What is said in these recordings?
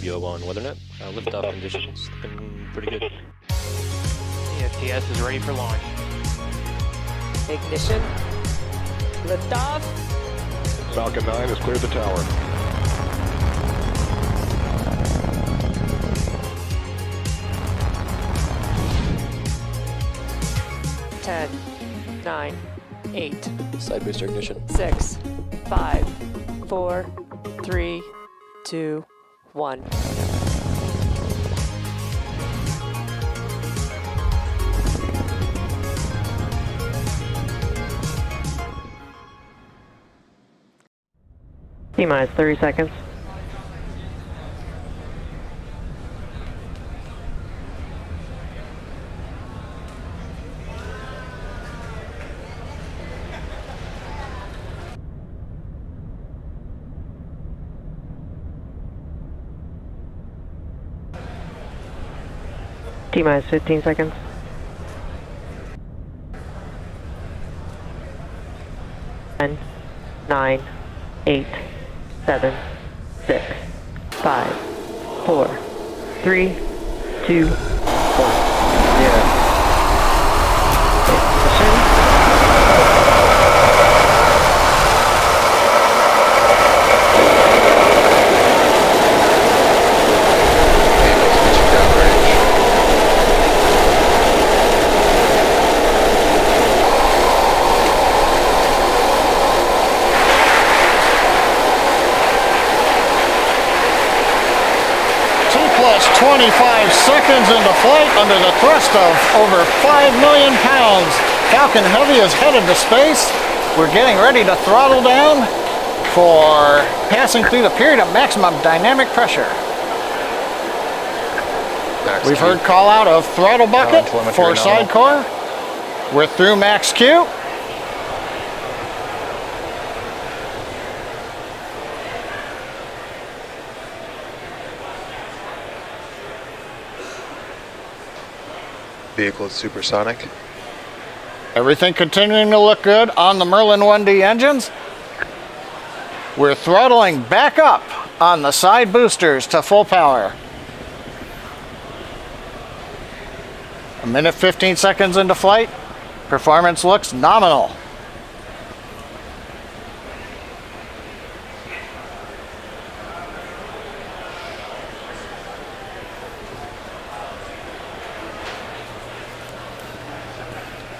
W01 WeatherNet. Liftoff conditions looking pretty good. ESTS is ready for launch. Ignition. Liftoff. Falcon 9 has cleared the tower. Ten, 9, 8, Side booster ignition. 6, 5, 4, 3, 2, 1. T-minus 30 seconds. T-minus 15 seconds. Ten, 9, 8, 7, 6, 5, 4, 3, 2, 1. Yeah. Plus 25 seconds into flight under the thrust of over 5 million pounds. Falcon Heavy is headed to space. We're getting ready to throttle down for passing through the period of maximum dynamic pressure. We've heard call out of throttle bucket for side core. We're through max Q. Vehicle is supersonic. Everything continuing to look good on the Merlin 1D engines. We're throttling back up on the side boosters to full power. A minute 15 seconds into flight. Performance looks nominal.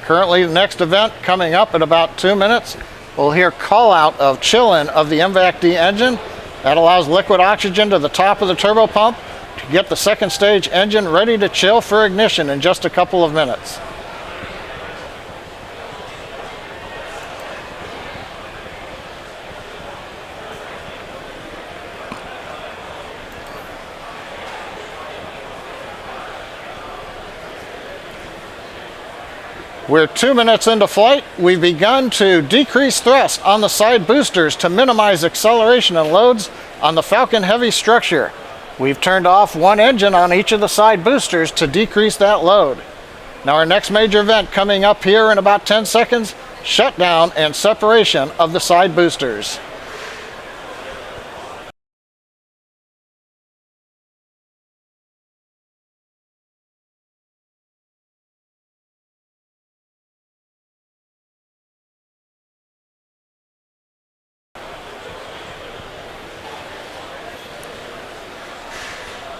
Currently, the next event coming up in about 2 minutes. We'll hear call out of chill-in of the MVAC-D engine. That allows liquid oxygen to the top of the turbo pump to get the second stage engine ready to chill for ignition in just a couple of minutes. We're 2 minutes into flight. We've begun to decrease thrust on the side boosters to minimize acceleration and loads on the Falcon Heavy structure. We've turned off one engine on each of the side boosters to decrease that load. Now our next major event coming up here in about 10 seconds, shutdown and separation of the side boosters.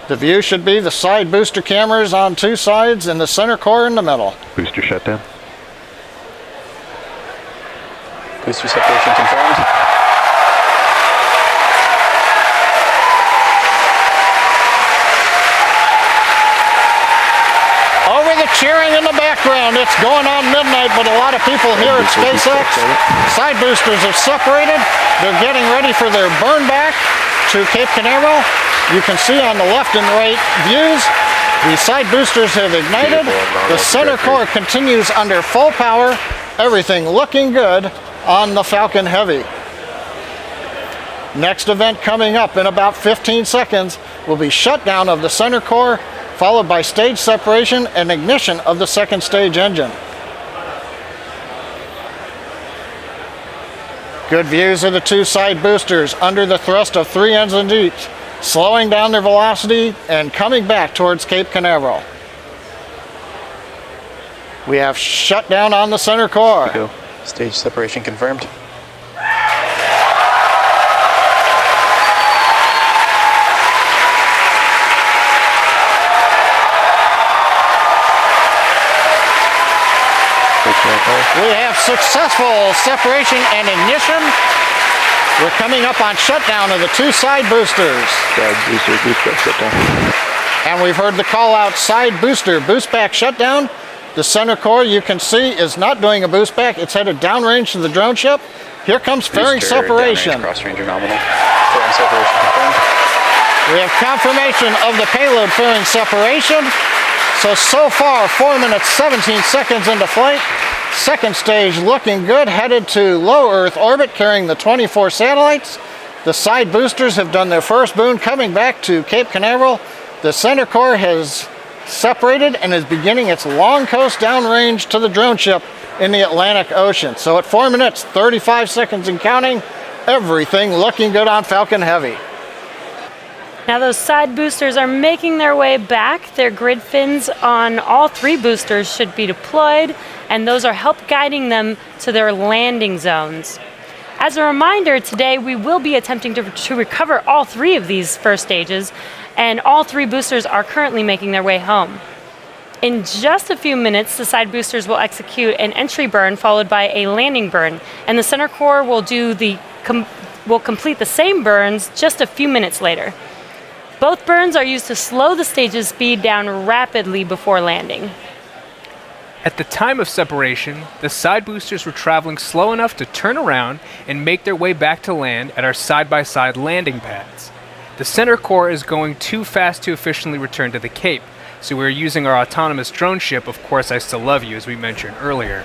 The view should be the side booster cameras on 2 sides and the center core in the middle. Booster shutdown. Booster separation confirmed. Over the cheering in the background, it's going on midnight, but a lot of people here at SpaceX. Side boosters have separated. They're getting ready for their burn back to Cape Canaveral. You can see on the left and right views, the side boosters have ignited. The center core continues under full power. Everything looking good on the Falcon Heavy. Next event coming up in about 15 seconds will be shutdown of the center core, followed by stage separation and ignition of the second stage engine. Good views of the 2 side boosters under the thrust of 3 engines each. slowing down their velocity and coming back towards Cape Canaveral. We have shutdown on the center core. Go. Stage separation confirmed. We have successful separation and ignition. We're coming up on shutdown of the 2 side boosters. Side booster, boost back shutdown. And we've heard the call out side booster, boost back shutdown. The center core, you can see, is not doing a boost back. It's headed downrange to the drone ship. Here comes fairing separation. Cross range or nominal. Fairing separation confirmed. We have confirmation of the payload fairing separation. So far, 4 minutes, 17 seconds into flight. Second stage looking good, headed to low Earth orbit, carrying the 24 satellites. The side boosters have done their first boon, coming back to Cape Canaveral. The center core has separated and is beginning its long coast downrange to the drone ship in the Atlantic Ocean. So at 4 minutes, 35 seconds and counting, everything looking good on Falcon Heavy. Now those side boosters are making their way back. Their grid fins on all 3 boosters should be deployed, and those are help guiding them to their landing zones. As a reminder, today we will be attempting to recover all 3 of these first stages, and all 3 boosters are currently making their way home. In just a few minutes, the side boosters will execute an entry burn followed by a landing burn, and the center core will complete the same burns just a few minutes later. Both burns are used to slow the stage's speed down rapidly before landing. At the time of separation, the side boosters were traveling slow enough to turn around and make their way back to land at our side-by-side landing pads. The center core is going too fast to efficiently return to the Cape, so we're using our autonomous drone ship, Of Course I Still Love You, as we mentioned earlier.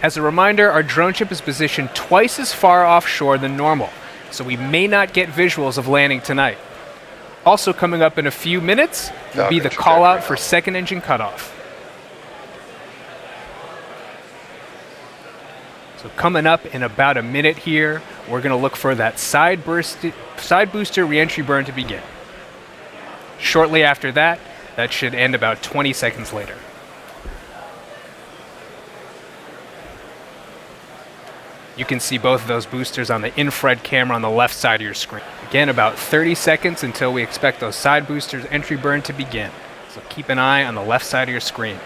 As a reminder, our drone ship is positioned twice as far offshore than normal, so we may not get visuals of landing tonight. Also coming up in a few minutes will be the call out for second engine cutoff. So coming up in about a minute here, we're going to look for that side booster reentry burn to begin. Shortly after that, that should end about 20 seconds later. You can see both of those boosters on the infrared camera on the left side of your screen. Again, about 30 seconds until we expect those side boosters entry burn to begin. So keep an eye on the left side of your screen.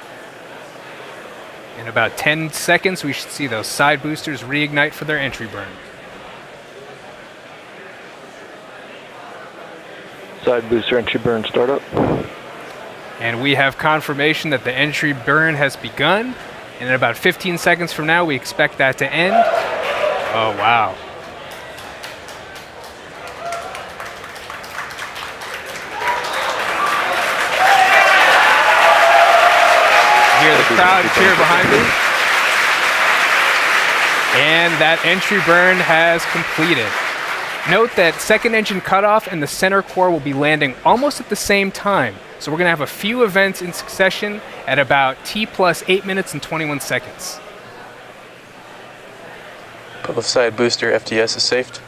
In about 10 seconds, we should see those side boosters reignite for their entry burn. Side booster entry burn startup. And we have confirmation that the entry burn has begun. And in about 15 seconds from now, we expect that to end. Oh, wow. You hear the crowd cheer behind me. And that entry burn has completed. Note that second engine cutoff and the center core will be landing almost at the same time. So we're going to have a few events in succession at about T plus 8 minutes and 21 seconds. Both side booster FTS is safed.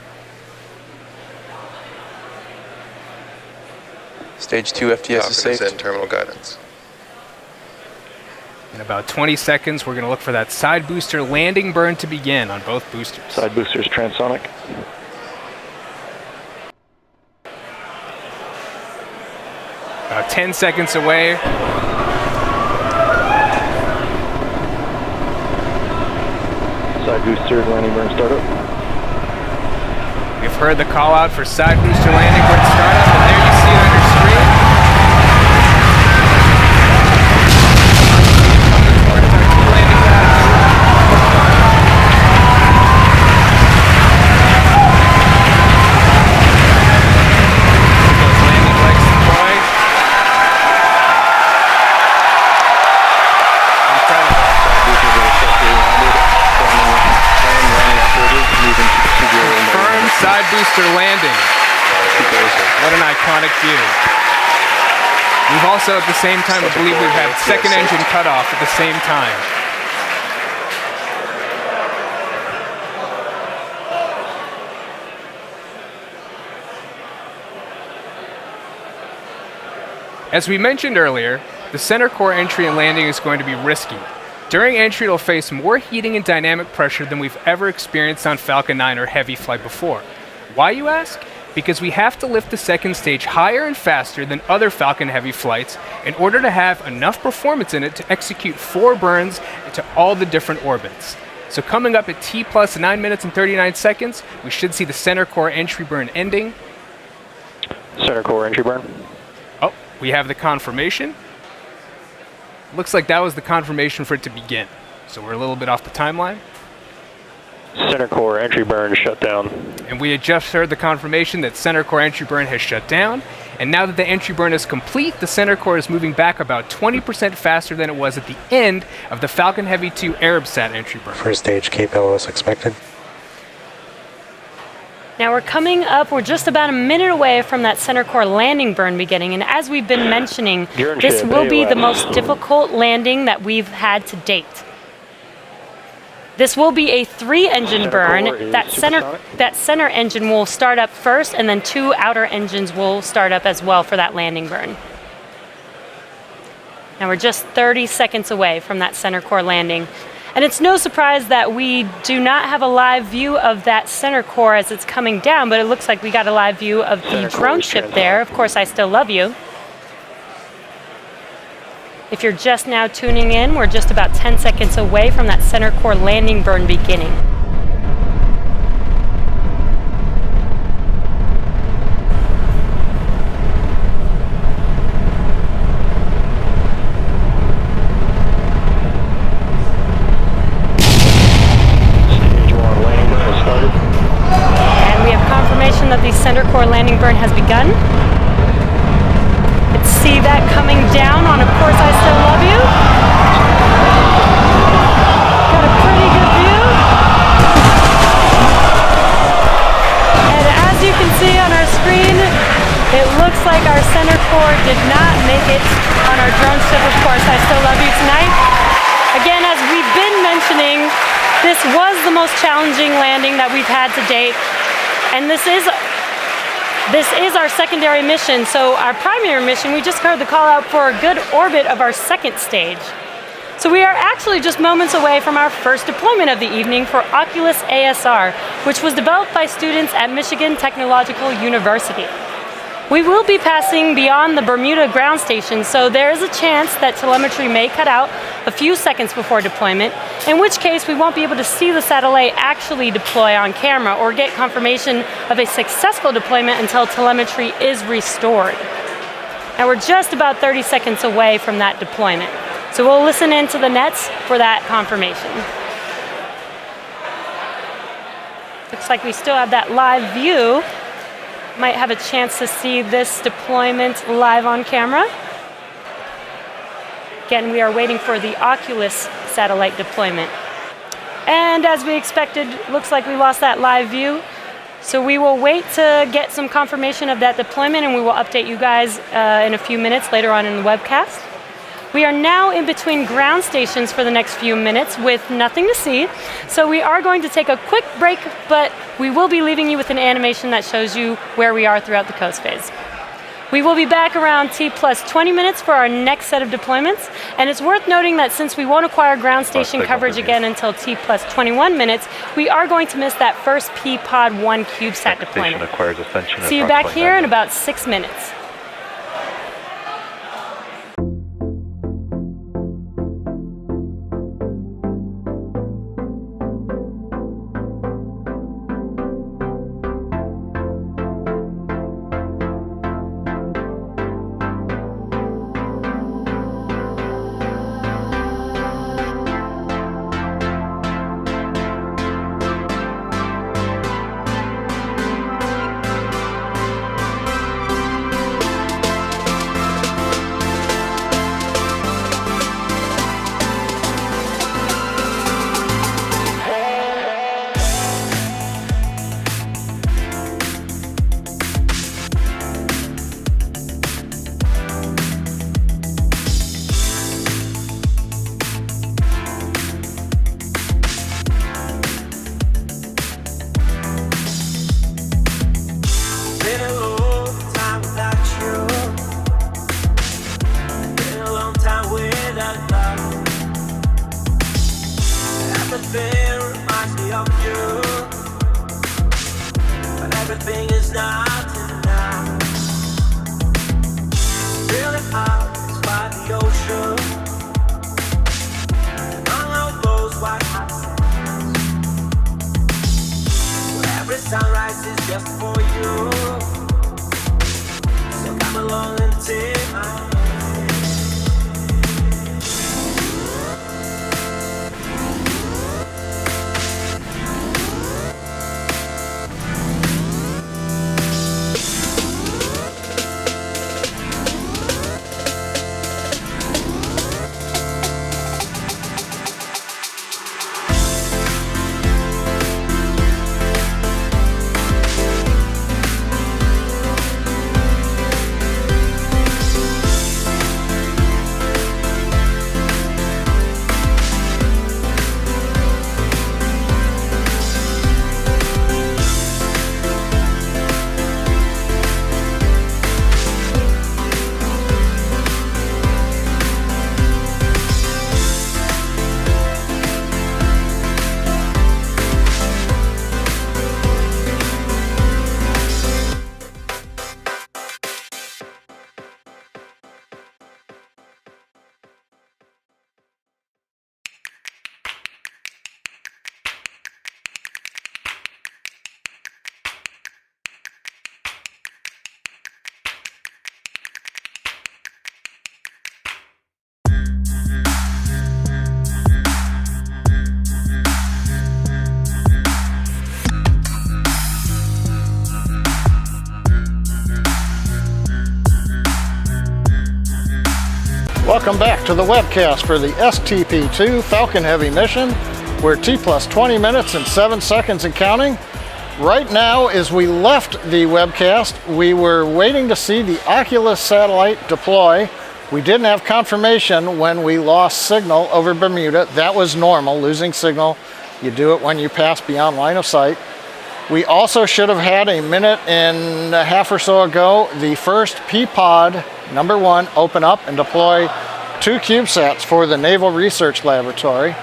Stage 2 FTS is safe. And terminal guidance. In about 20 seconds, we're going to look for that side booster landing burn to begin on both boosters. Side boosters transonic. About 10 seconds away. Side booster landing burn startup. We've heard the call out for side booster landing burn startup, and there you see it on your screen. Coming towards our two landing pads. Those landing legs deployed. Incredible. Confirmed side booster landing. What an iconic view. We've also at the same time, I believe we've had second engine cutoff at the same time. As we mentioned earlier, the center core entry and landing is going to be risky. During entry, it'll face more heating and dynamic pressure than we've ever experienced on Falcon 9 or Heavy flight before. Why, you ask? Because we have to lift the second stage higher and faster than other Falcon Heavy flights in order to have enough performance in it to execute 4 burns into all the different orbits. So coming up at T plus 9 minutes and 39 seconds, we should see the center core entry burn ending. Center core entry burn. Oh, we have the confirmation. Looks like that was the confirmation for it to begin. So we're a little bit off the timeline. Center core entry burn shut down. And we had just heard the confirmation that center core entry burn has shut down. And now that the entry burn is complete, the center core is moving back about 20% faster than it was at the end of the Falcon Heavy 2 Arabsat entry burn. First stage kOS expected. Now we're coming up, we're just about a minute away from that center core landing burn beginning, and as we've been mentioning, this will be the most difficult landing that we've had to date. This will be a 3-engine burn. That center engine will start up first, and then 2 outer engines will start up as well for that landing burn. Now we're just 30 seconds away from that center core landing. And it's no surprise that we do not have a live view of that center core as it's coming down, but it looks like we got a live view of the drone ship there. Of course, I still love you. If you're just now tuning in, we're just about 10 seconds away from that center core landing burn beginning. That the center core landing burn has begun. Let's see that coming down on Of Course I Still Love You. Got a pretty good view. And as you can see on our screen, it looks like our center core did not make it on our drone ship Of Course I Still Love You tonight. Again, as we've been mentioning, this was the most challenging landing that we've had to date. And this is our secondary mission. So our primary mission, we just heard the call out for a good orbit of our second stage. So we are actually just moments away from our first deployment of the evening for Oculus ASR, which was developed by students at Michigan Technological University. We will be passing beyond the Bermuda ground station, so there is a chance that telemetry may cut out a few seconds before deployment, in which case we won't be able to see the satellite actually deploy on camera or get confirmation of a successful deployment until telemetry is restored. Now we're just about 30 seconds away from that deployment, so we'll listen into the nets for that confirmation. Looks like we still have that live view. Might have a chance to see this deployment live on camera. Again, we are waiting for the Oculus satellite deployment. And as we expected, looks like we lost that live view. So we will wait to get some confirmation of that deployment, and we will update you guys in a few minutes later on in the webcast. We are now in between ground stations for the next few minutes with nothing to see. So we are going to take a quick break, but we will be leaving you with an animation that shows you where we are throughout the coast phase. We will be back around T plus 20 minutes for our next set of deployments. And it's worth noting that since we won't acquire ground station coverage again until T plus 21 minutes, we are going to miss that first P-Pod 1 CubeSat deployment. See you back here in about 6 minutes. Welcome back to the webcast for the STP-2 Falcon Heavy mission. We're T plus 20 minutes and 7 seconds and counting. Right now, as we left the webcast, we were waiting to see the Oculus satellite deploy. We didn't have confirmation when we lost signal over Bermuda. That was normal, losing signal. You do it when you pass beyond line of sight. We also should have had a minute and a half or so ago the first P-Pod number 1 open up and deploy 2 CubeSats for the Naval Research Laboratory.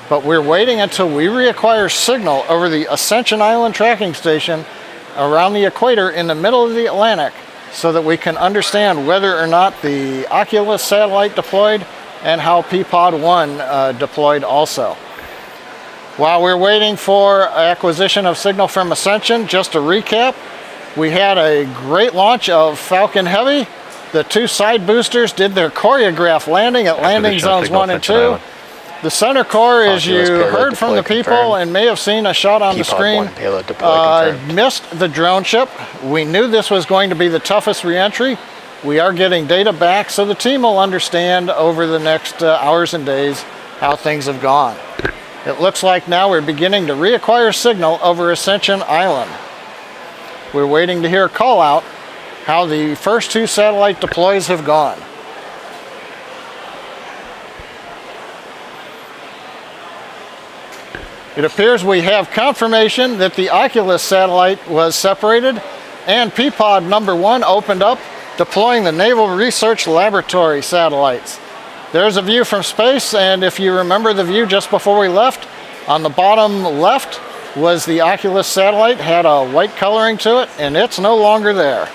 But we're waiting until we reacquire signal over the Ascension Island tracking station around the equator in the middle of the Atlantic so that we can understand whether or not the Oculus satellite deployed and how P-Pod 1 deployed also. While we're waiting for acquisition of signal from Ascension, just to recap, we had a great launch of Falcon Heavy. The 2 side boosters did their choreographed landing at landing zones 1 and 2. The center core, as you heard from the people and may have seen a shot on the screen, missed the drone ship. We knew this was going to be the toughest re-entry. We are getting data back, so the team will understand over the next hours and days how things have gone. It looks like now we're beginning to reacquire signal over Ascension Island. We're waiting to hear a call out how the first 2 satellite deploys have gone. It appears we have confirmation that the Oculus satellite was separated and P-Pod number 1 opened up, deploying the Naval Research Laboratory satellites. There's a view from space, and if you remember the view just before we left, on the bottom left was the Oculus satellite, had a white coloring to it, and it's no longer there.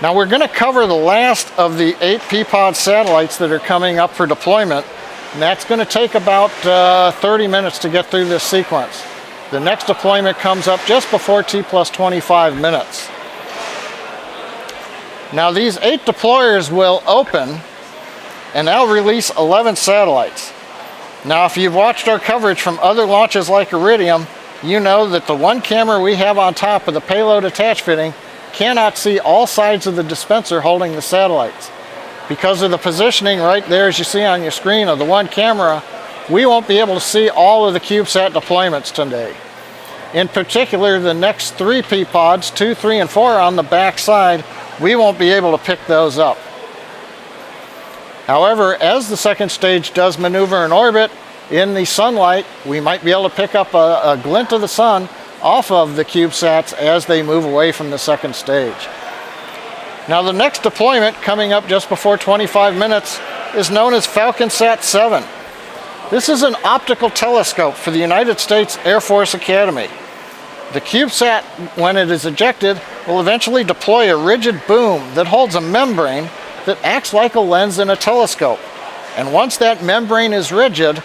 Now we're going to cover the last of the 8 P-Pod satellites that are coming up for deployment. And that's going to take about 30 minutes to get through this sequence. The next deployment comes up just before T plus 25 minutes. Now these 8 deployers will open and they'll release 11 satellites. Now if you've watched our coverage from other launches like Iridium, you know that the 1 camera we have on top of the payload attach fitting cannot see all sides of the dispenser holding the satellites. Because of the positioning right there, as you see on your screen, of the 1 camera, we won't be able to see all of the CubeSat deployments today. In particular, the next 3 P-Pods, 2, 3, and 4 on the back side, we won't be able to pick those up. However, as the second stage does maneuver in orbit, in the sunlight, we might be able to pick up a glint of the sun off of the CubeSats as they move away from the second stage. Now the next deployment coming up just before 25 minutes is known as Falcon Sat 7. This is an optical telescope for the United States Air Force Academy. The CubeSat, when it is ejected, will eventually deploy a rigid boom that holds a membrane that acts like a lens in a telescope. And once that membrane is rigid,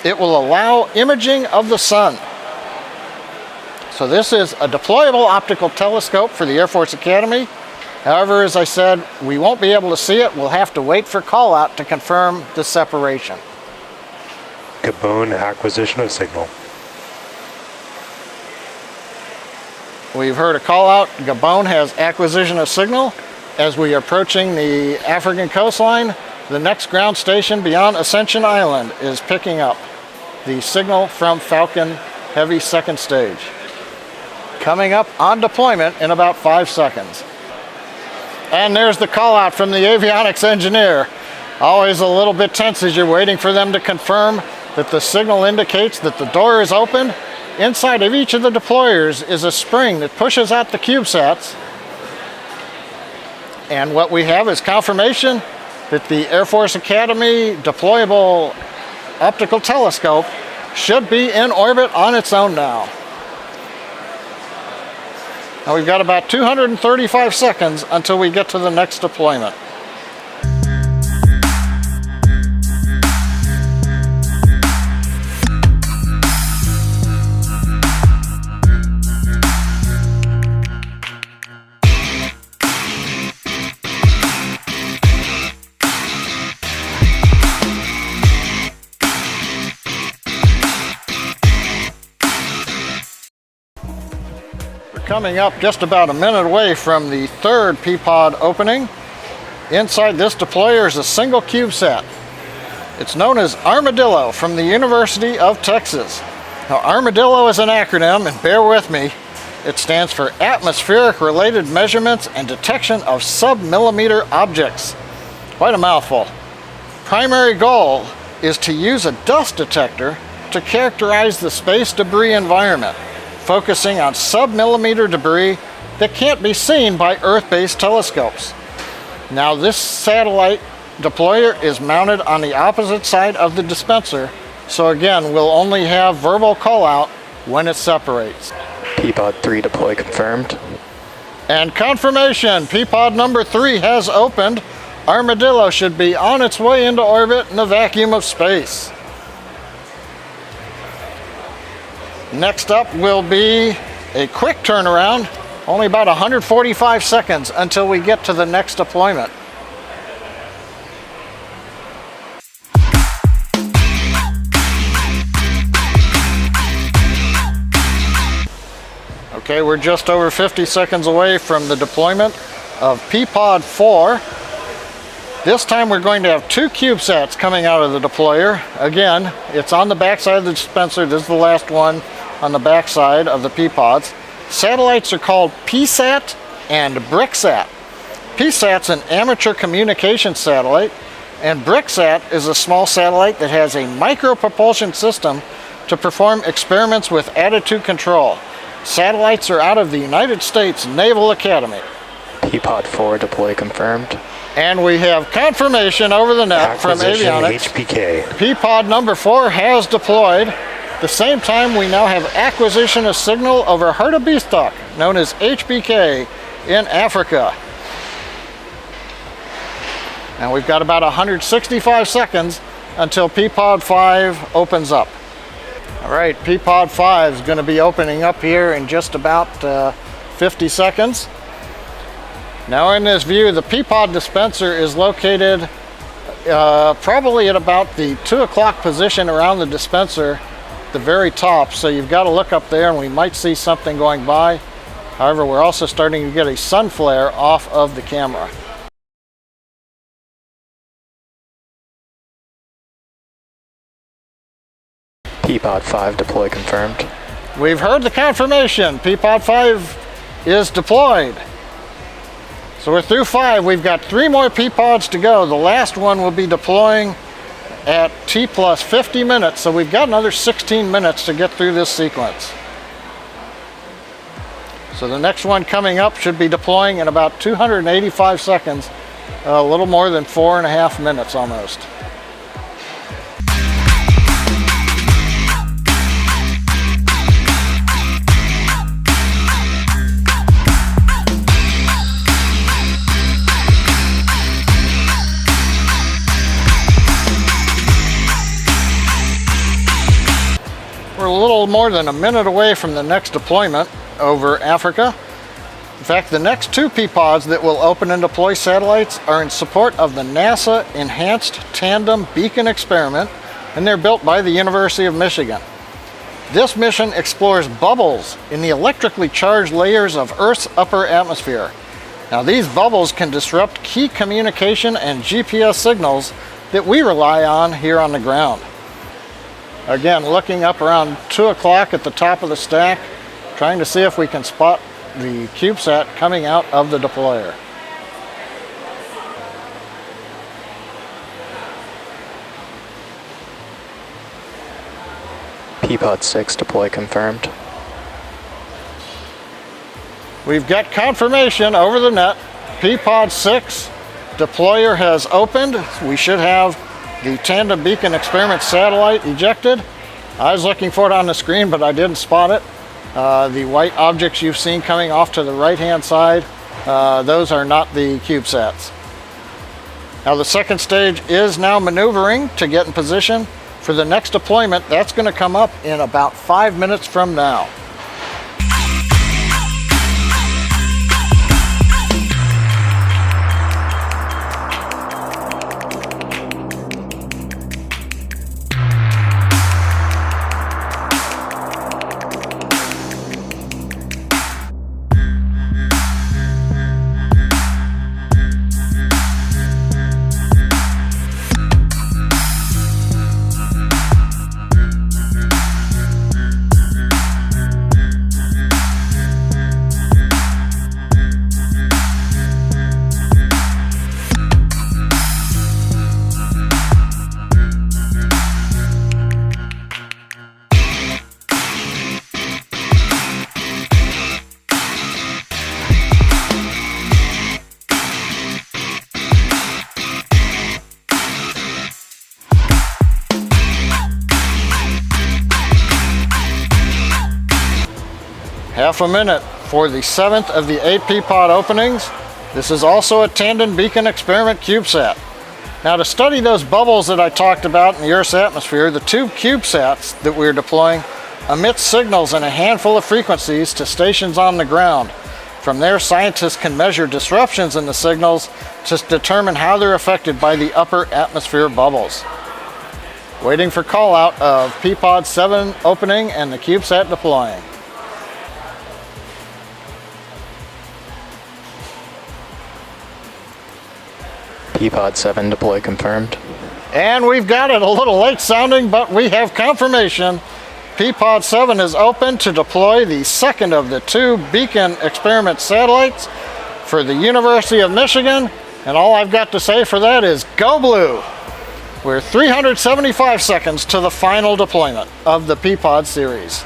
it will allow imaging of the sun. So this is a deployable optical telescope for the Air Force Academy. However, as I said, we won't be able to see it. We'll have to wait for call out to confirm the separation. Gabon acquisition of signal. We've heard a call out. Gabon has acquisition of signal. As we are approaching the African coastline, the next ground station beyond Ascension Island is picking up the signal from Falcon Heavy second stage. Coming up on deployment in about 5 seconds. And there's the call out from the avionics engineer. Always a little bit tense as you're waiting for them to confirm that the signal indicates that the door is open. Inside of each of the deployers is a spring that pushes out the CubeSats. And what we have is confirmation that the Air Force Academy deployable optical telescope should be in orbit on its own now. Now we've got about 235 seconds until we get to the next deployment. Coming up just about a minute away from the third P-Pod opening. Inside this deployer is a single CubeSat. It's known as Armadillo from the University of Texas. Now, Armadillo is an acronym, and bear with me. It stands for Atmospheric Related Measurements and Detection of Sub-Millimeter Objects. Quite a mouthful. Primary goal is to use a dust detector to characterize the space debris environment, focusing on sub-millimeter debris that can't be seen by Earth-based telescopes. Now, this satellite deployer is mounted on the opposite side of the dispenser, so again, we'll only have verbal call out when it separates. P-Pod 3 deploy confirmed. And confirmation, P-Pod number 3 has opened. Armadillo should be on its way into orbit in the vacuum of space. Next up will be a quick turnaround, only about 145 seconds until we get to the next deployment. Okay, we're just over 50 seconds away from the deployment of P-Pod 4. This time we're going to have 2 CubeSats coming out of the deployer. Again, it's on the backside of the dispenser. This is the last one on the backside of the P-Pods. Satellites are called PSAT and BRICSat. PSAT's an amateur communication satellite, and BRICSat is a small satellite that has a micro-propulsion system to perform experiments with attitude control. Satellites are out of the United States Naval Academy. P-Pod 4 deploy confirmed. And we have confirmation over the net from avionics. HPK. P-Pod number 4 has deployed. At the same time, we now have acquisition of signal over HardiX, known as HPK, in Africa. And we've got about 165 seconds until P-Pod 5 opens up. All right, P-Pod 5 is going to be opening up here in just about 50 seconds. Now in this view, the P-Pod dispenser is located probably at about the 2 o'clock position around the dispenser, the very top. So you've got to look up there and we might see something going by. However, we're also starting to get a sun flare off of the camera. P-Pod 5 deploy confirmed. We've heard the confirmation. P-Pod 5 is deployed. So we're through 5. We've got 3 more P-Pods to go. The last one will be deploying at T plus 50 minutes. So we've got another 16 minutes to get through this sequence. So the next one coming up should be deploying in about 285 seconds, a little more than 4.5 minutes almost. We're a little more than a minute away from the next deployment over Africa. In fact, the next 2 P-Pods that will open and deploy satellites are in support of the NASA Enhanced Tandem Beacon Experiment, and they're built by the University of Michigan. This mission explores bubbles in the electrically charged layers of Earth's upper atmosphere. Now, these bubbles can disrupt key communication and GPS signals that we rely on here on the ground. Again, looking up around 2 o'clock at the top of the stack, trying to see if we can spot the CubeSat coming out of the deployer. P-Pod 6 deploy confirmed. We've got confirmation over the net. P-Pod 6 deployer has opened. We should have the Tandem Beacon Experiment satellite ejected. I was looking for it on the screen, but I didn't spot it. The white objects you've seen coming off to the right-hand side, those are not the CubeSats. Now the second stage is now maneuvering to get in position for the next deployment. That's going to come up in about 5 minutes from now. Half a minute for the 7th of the 8 P-pod openings. This is also a Tandem Beacon Experiment CubeSat. Now, to study those bubbles that I talked about in the Earth's atmosphere, the 2 CubeSats that we're deploying emit signals in a handful of frequencies to stations on the ground. From there, scientists can measure disruptions in the signals to determine how they're affected by the upper atmosphere bubbles. Waiting for call out of P-pod 7 opening and the CubeSat deploying. P-pod 7 deploy confirmed. And we've got it, a little late sounding, but we have confirmation. P-pod 7 is open to deploy the 2nd of the 2 Beacon Experiment satellites for the University of Michigan. And all I've got to say for that is go blue. We're 375 seconds to the final deployment of the P-pod series.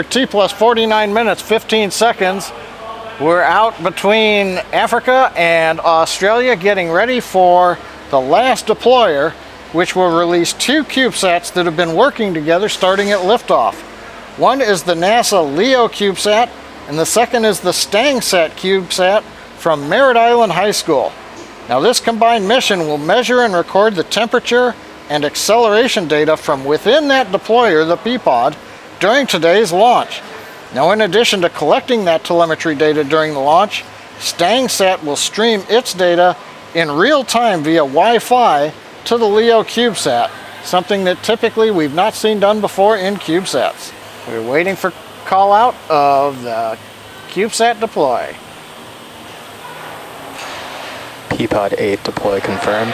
T plus 49 minutes, 15 seconds. We're out between Africa and Australia getting ready for the last deployer, which will release 2 CubeSats that have been working together starting at liftoff. One is the NASA LEO CubeSat, and the second is the STANGSat CubeSat from Merritt Island High School. Now, this combined mission will measure and record the temperature and acceleration data from within that deployer, the P-pod, during today's launch. Now, in addition to collecting that telemetry data during the launch, STANGSat will stream its data in real time via Wi-Fi to the LEO CubeSat, something that typically we've not seen done before in CubeSats. We're waiting for call out of the CubeSat deploy. P-pod 8 deploy confirmed.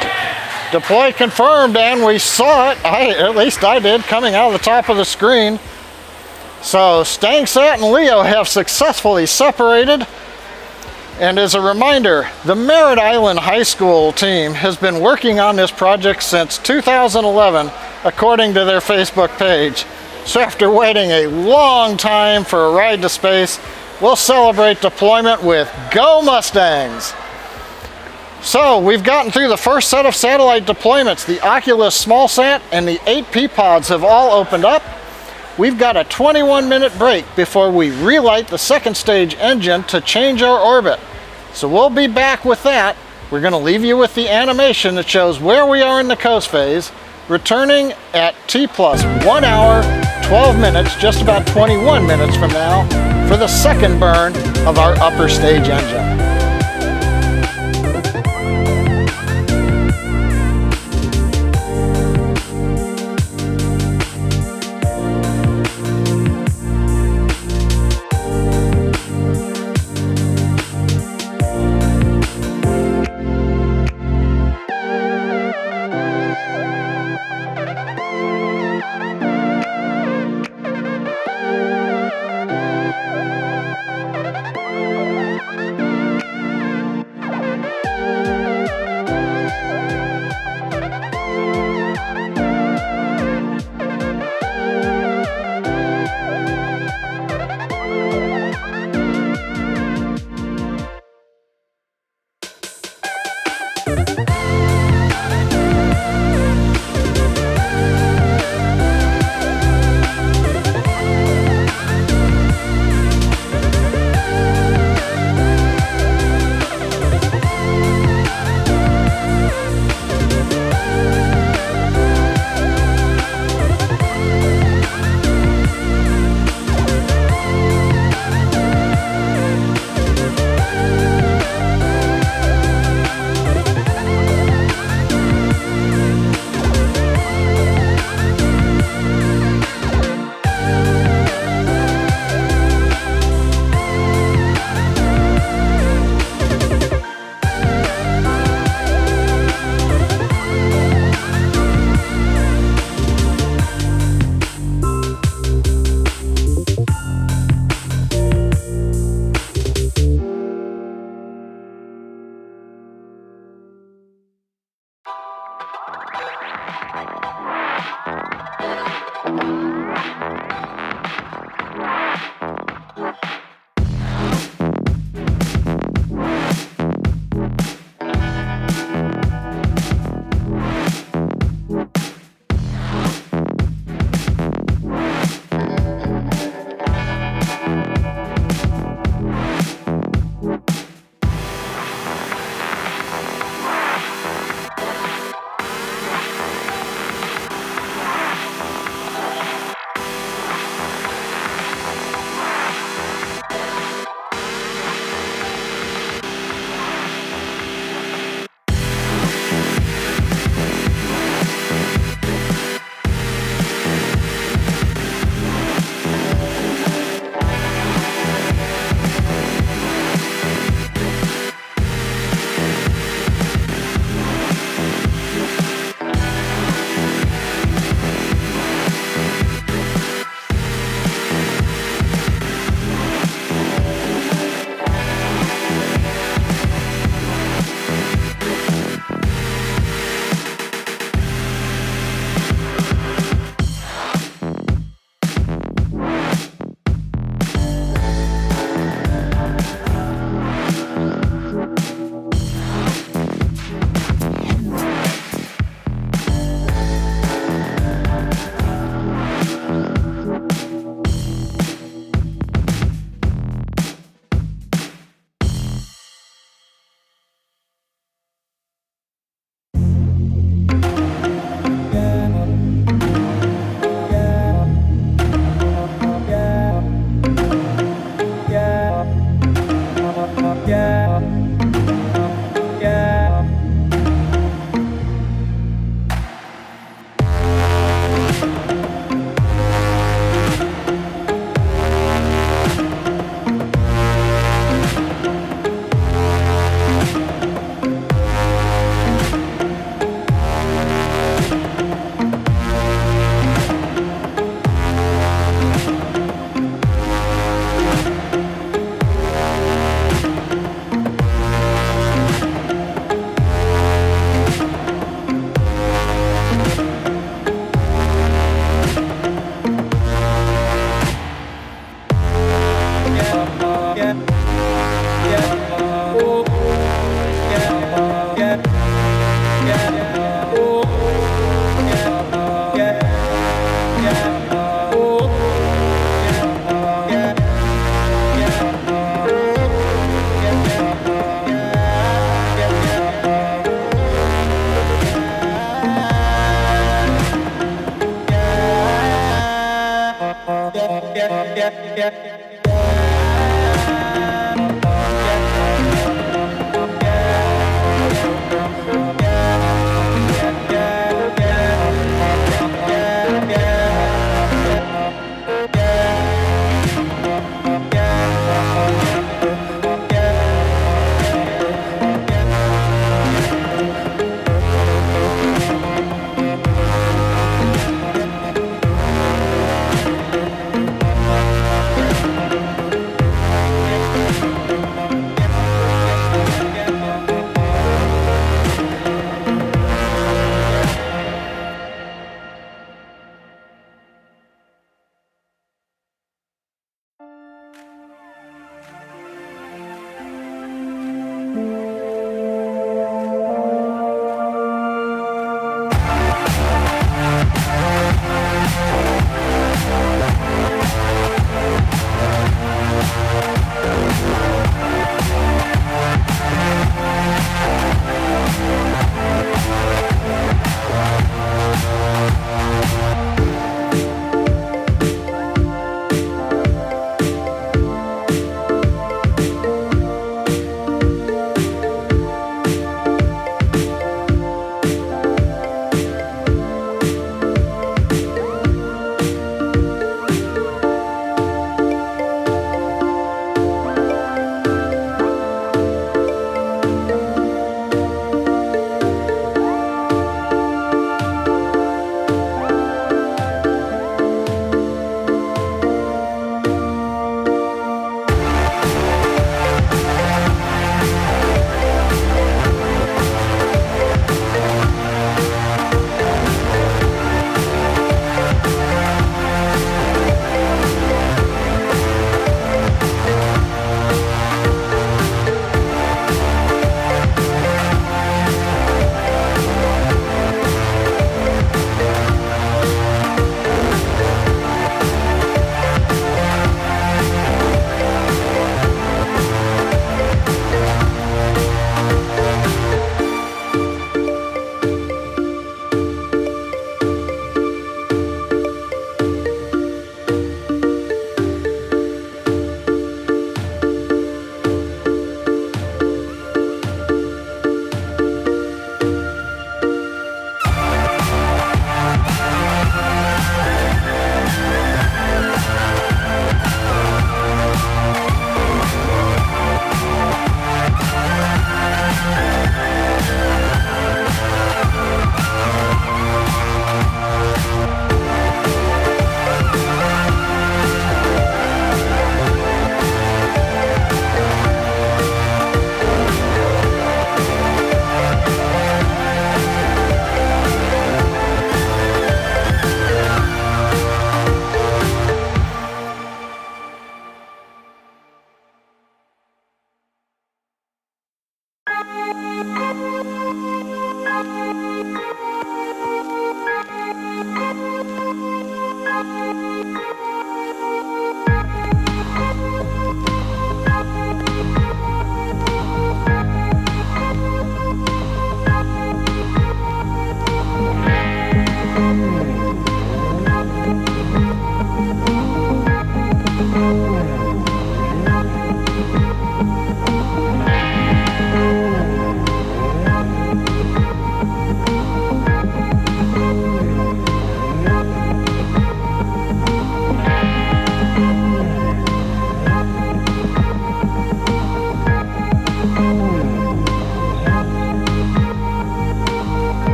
Deploy confirmed, and we saw it, at least I did, coming out of the top of the screen. So STANGSat and LEO have successfully separated. And as a reminder, the Merritt Island High School team has been working on this project since 2011, according to their Facebook page. So after waiting a long time for a ride to space, we'll celebrate deployment with Go Mustangs! So we've gotten through the first set of satellite deployments. The Oculus SmallSat and the 8 P-pods have all opened up. We've got a 21-minute break before we relight the second stage engine to change our orbit. So we'll be back with that. We're going to leave you with the animation that shows where we are in the coast phase, returning at T plus 1 hour, 12 minutes, just about 21 minutes from now, for the second burn of our upper stage engine.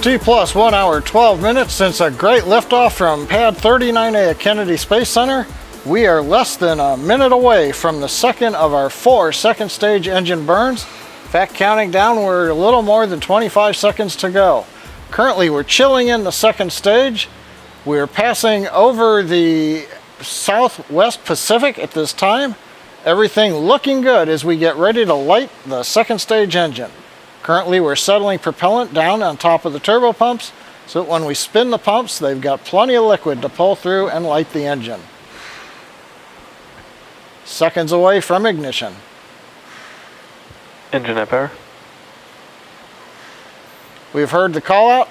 T plus 1 hour 12 minutes since a great liftoff from Pad 39A at Kennedy Space Center. We are less than a minute away from the second of our 4 second stage engine burns. In fact, counting down, we're a little more than 25 seconds to go. Currently, we're chilling in the second stage. We're passing over the Southwest Pacific at this time. Everything looking good as we get ready to light the second stage engine. Currently, we're settling propellant down on top of the turbo pumps so that when we spin the pumps, they've got plenty of liquid to pull through and light the engine. Seconds away from ignition. Engine at power. We've heard the call out.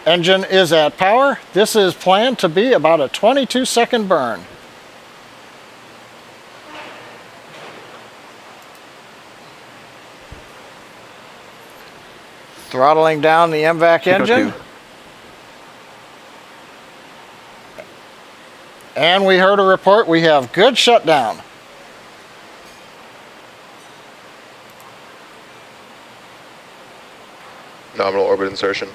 Engine is at power. This is planned to be about a 22-second burn. Throttling down the MVAC engine. And we heard a report we have good shutdown. Nominal orbit insertion.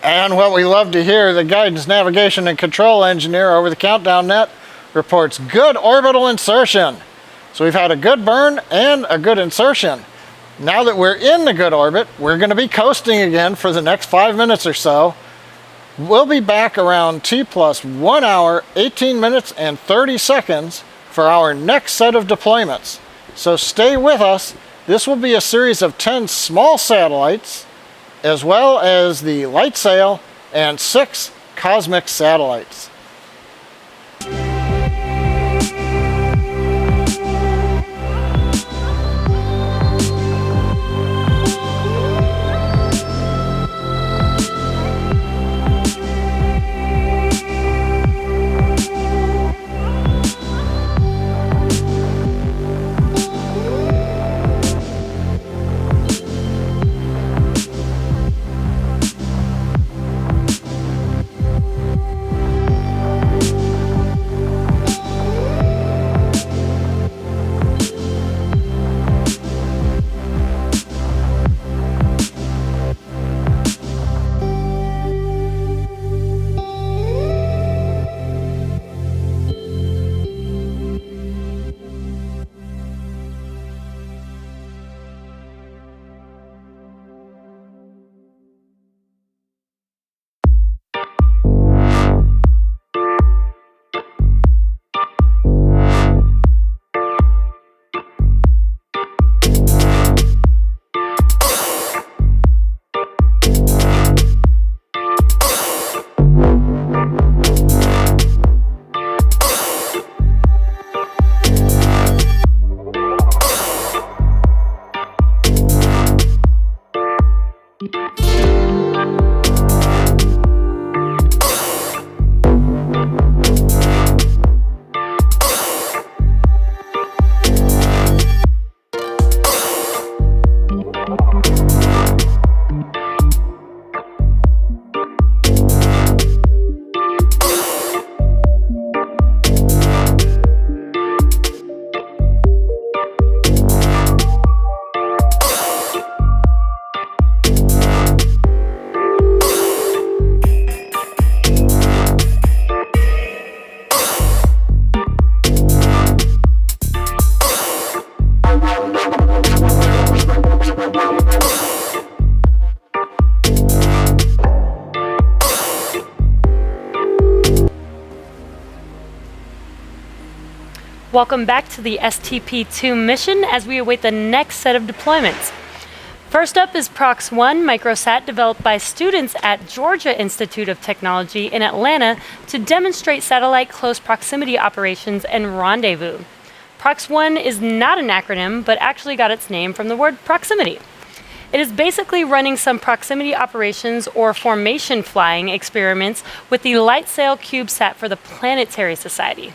And what we love to hear, the guidance, navigation, and control engineer over the countdown net reports good orbital insertion. So we've had a good burn and a good insertion. Now that we're in the good orbit, we're going to be coasting again for the next 5 minutes or so. We'll be back around T plus 1 hour, 18 minutes, and 30 seconds for our next set of deployments. So stay with us. This will be a series of 10 small satellites, as well as the light sail and 6 cosmic satellites. Welcome back to the STP-2 mission as we await the next set of deployments. First up is Prox 1 Microsat, developed by students at Georgia Institute of Technology in Atlanta to demonstrate satellite close proximity operations and rendezvous. Prox 1 is not an acronym, but actually got its name from the word proximity. It is basically running some proximity operations or formation flying experiments with the LightSail CubeSat for the Planetary Society.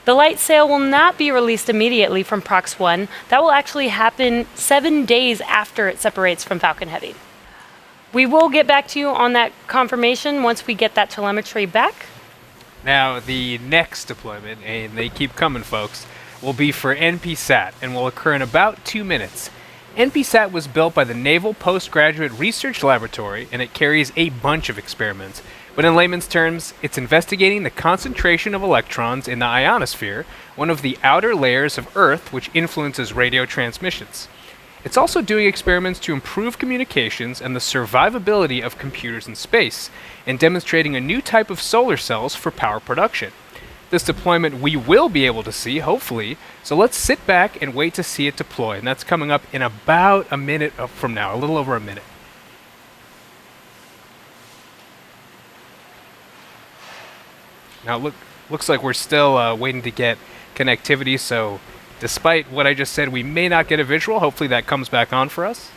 The light sail will not be released immediately from Prox 1. That will actually happen 7 days after it separates from Falcon Heavy. We will get back to you on that confirmation once we get that telemetry back. Now, the next deployment, and they keep coming, folks, will be for NPSat and will occur in about 2 minutes. NPSat was built by the Naval Postgraduate Research Laboratory, and it carries a bunch of experiments. But in layman's terms, it's investigating the concentration of electrons in the ionosphere, one of the outer layers of Earth which influences radio transmissions. It's also doing experiments to improve communications and the survivability of computers in space, and demonstrating a new type of solar cells for power production. This deployment we will be able to see, hopefully, so let's sit back and wait to see it deploy, and that's coming up in about a minute from now, a little over a minute. Now looks like we're still waiting to get connectivity, so despite what I just said, we may not get a visual. Hopefully that comes back on for us.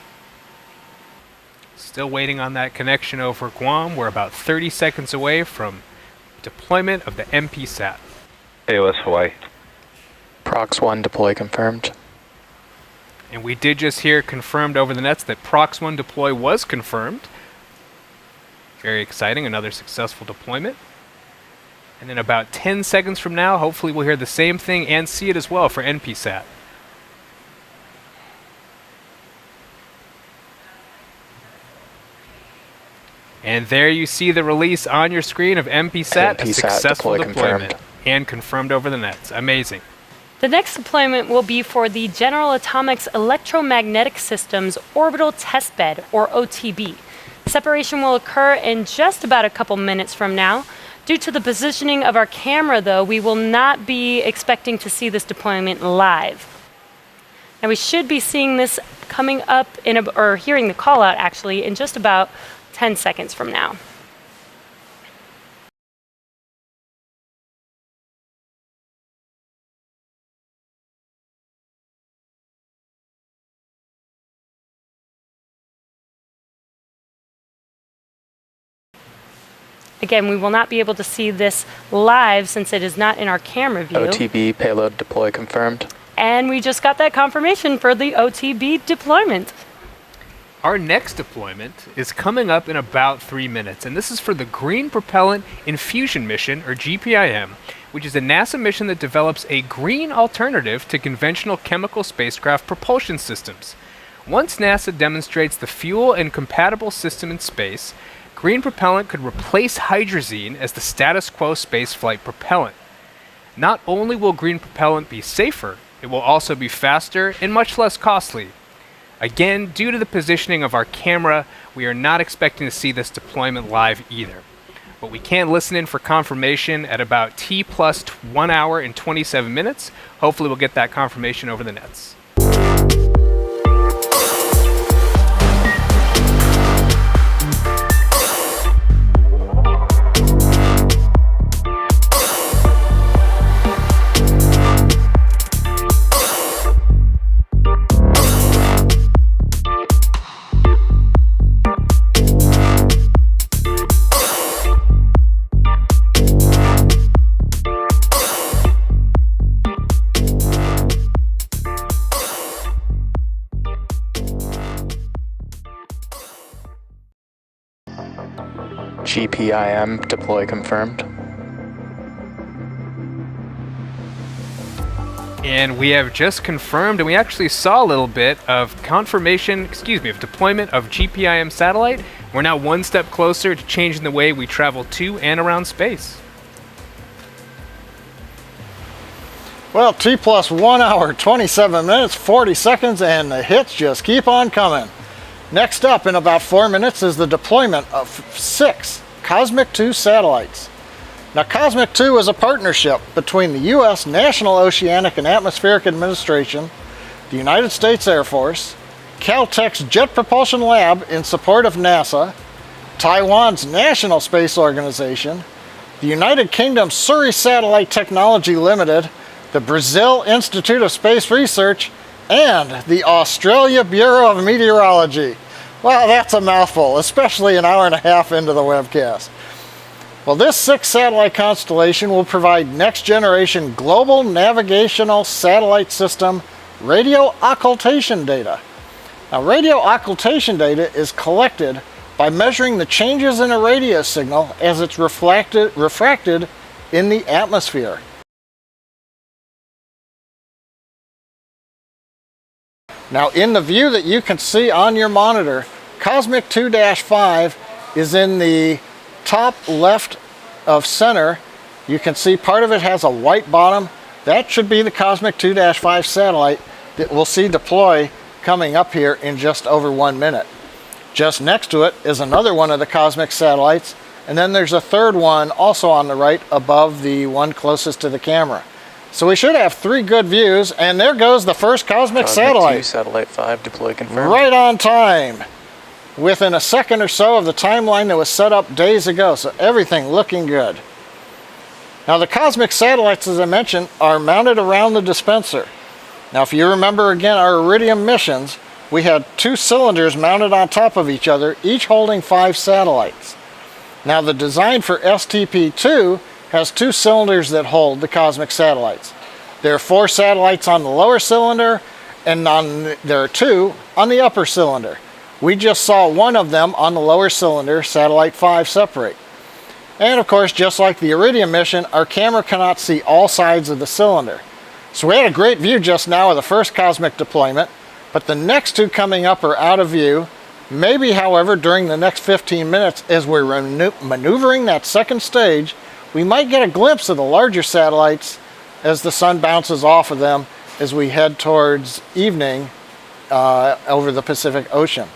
Still waiting on that connection over Guam. We're about 30 seconds away from deployment of the NPSat. kOS Hawaii. Prox 1 deploy confirmed. And we did just hear confirmed over the nets that Prox 1 deploy was confirmed. Very exciting, another successful deployment. And in about 10 seconds from now, hopefully we'll hear the same thing and see it as well for NPSat. And there you see the release on your screen of NPSat, a successful deployment, and confirmed over the nets. Amazing. The next deployment will be for the General Atomics Electromagnetic Systems Orbital Testbed, or OTB. Separation will occur in just about a couple minutes from now. Due to the positioning of our camera, though, we will not be expecting to see this deployment live. Now we should be seeing this coming up or hearing the call out actually in just about 10 seconds from now. Again, we will not be able to see this live since it is not in our camera view. Otb Payload Deploy confirmed. And we just got that confirmation for the OTB deployment. Our next deployment is coming up in about 3 minutes, and this is for the Green Propellant Infusion mission, or GPIM, which is a NASA mission that develops a green alternative to conventional chemical spacecraft propulsion systems. Once NASA demonstrates the fuel and compatible system in space, green propellant could replace hydrazine as the status quo spaceflight propellant. Not only will green propellant be safer, it will also be faster and much less costly. Again, due to the positioning of our camera, we are not expecting to see this deployment live either. But we can listen in for confirmation at about T plus 1 hour and 27 minutes. Hopefully we'll get that confirmation over the nets. GPIM deploy confirmed. And we have just confirmed, and we actually saw a little bit of confirmation, of deployment of GPIM satellite. We're now one step closer to changing the way we travel to and around space. Well, T plus 1 hour, 27 minutes, 40 seconds, and the hits just keep on coming. Next up in about 4 minutes is the deployment of 6 Cosmic 2 satellites. Now, Cosmic 2 is a partnership between the U.S. National Oceanic and Atmospheric Administration, the United States Air Force, Caltech's Jet Propulsion Lab in support of NASA, Taiwan's National Space Organization, the United Kingdom Surrey Satellite Technology Limited, the Brazil Institute of Space Research, and the Australia Bureau of Meteorology. Wow, that's a mouthful, especially an hour and a half into the webcast. Well, this 6-satellite constellation will provide next-generation global navigational satellite system radio occultation data. Now, radio occultation data is collected by measuring the changes in a radio signal as it's refracted in the atmosphere. Now in the view that you can see on your monitor, Cosmic 2-5 is in the top left of center. You can see part of it has a white bottom. That should be the Cosmic 2-5 satellite that we'll see deploy coming up here in just over 1 minute. Just next to it is another one of the Cosmic satellites, and then there's a third one also on the right above the one closest to the camera. So we should have 3 good views, and there goes the first Cosmic satellite. 2, satellite 5, deploy confirmed. Right on time, within a second or so of the timeline that was set up days ago, so everything looking good. Now the Cosmic satellites, as I mentioned, are mounted around the dispenser. Now if you remember again our Iridium missions, we had 2 cylinders mounted on top of each other, each holding 5 satellites. Now the design for STP-2 has 2 cylinders that hold the Cosmic satellites. There are 4 satellites on the lower cylinder, and there are 2 on the upper cylinder. We just saw one of them on the lower cylinder, satellite 5, separate. And of course, just like the Iridium mission, our camera cannot see all sides of the cylinder. So we had a great view just now of the first Cosmic deployment, but the next 2 coming up are out of view. Maybe, however, during the next 15 minutes, as we're maneuvering that second stage, we might get a glimpse of the larger satellites as the sun bounces off of them as we head towards evening over the Pacific Ocean.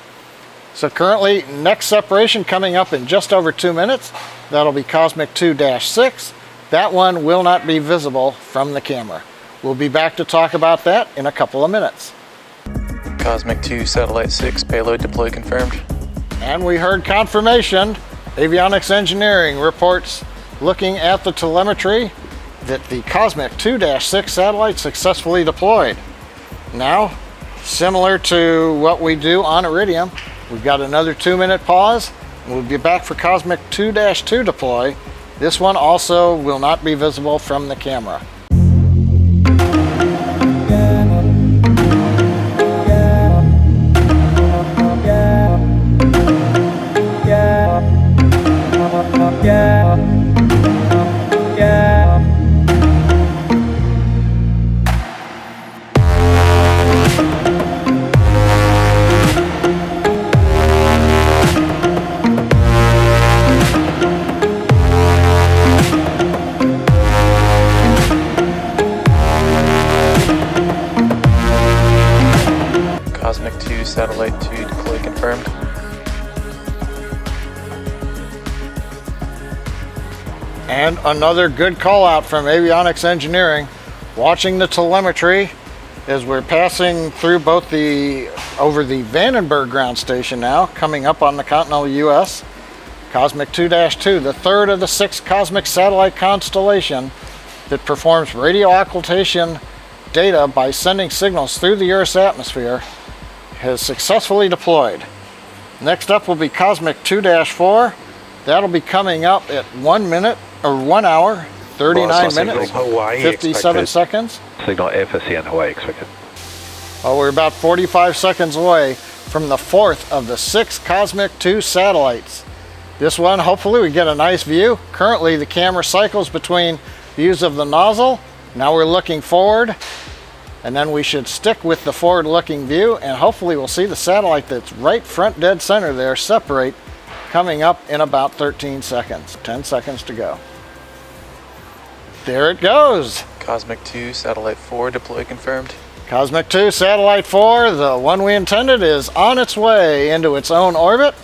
So currently, next separation coming up in just over 2 minutes. That'll be Cosmic 2-6. That one will not be visible from the camera. We'll be back to talk about that in a couple of minutes. Cosmic 2, satellite 6, payload deploy confirmed. And we heard confirmation. Avionics Engineering reports, looking at the telemetry, that the Cosmic 2-6 satellite successfully deployed. Now, similar to what we do on Iridium, we've got another 2-minute pause. We'll be back for Cosmic 2-2 deploy. This one also will not be visible from the camera. Cosmic 2, satellite 2, deploy confirmed. And another good call out from Avionics Engineering, watching the telemetry as we're passing through over the Vandenberg ground station now, coming up on the continental US. Cosmic 2-2, the third of the 6 Cosmic satellite constellation that performs radio occultation data by sending signals through the Earth's atmosphere, has successfully deployed. Next up will be Cosmic 2-4. That'll be coming up at 1 minute, or 1 hour, 39 minutes, 57 seconds. Signal FSC in Hawaii expected. Well, we're about 45 seconds away from the 4th of the 6 Cosmic 2 satellites. This one, hopefully we get a nice view. Currently the camera cycles between views of the nozzle. Now we're looking forward, and then we should stick with the forward-looking view, and hopefully we'll see the satellite that's right front dead center there separate, coming up in about 13 seconds. 10 seconds to go. There it goes. Cosmic 2, satellite 4, deploy confirmed. Cosmic 2, satellite 4, the one we intended, is on its way into its own orbit.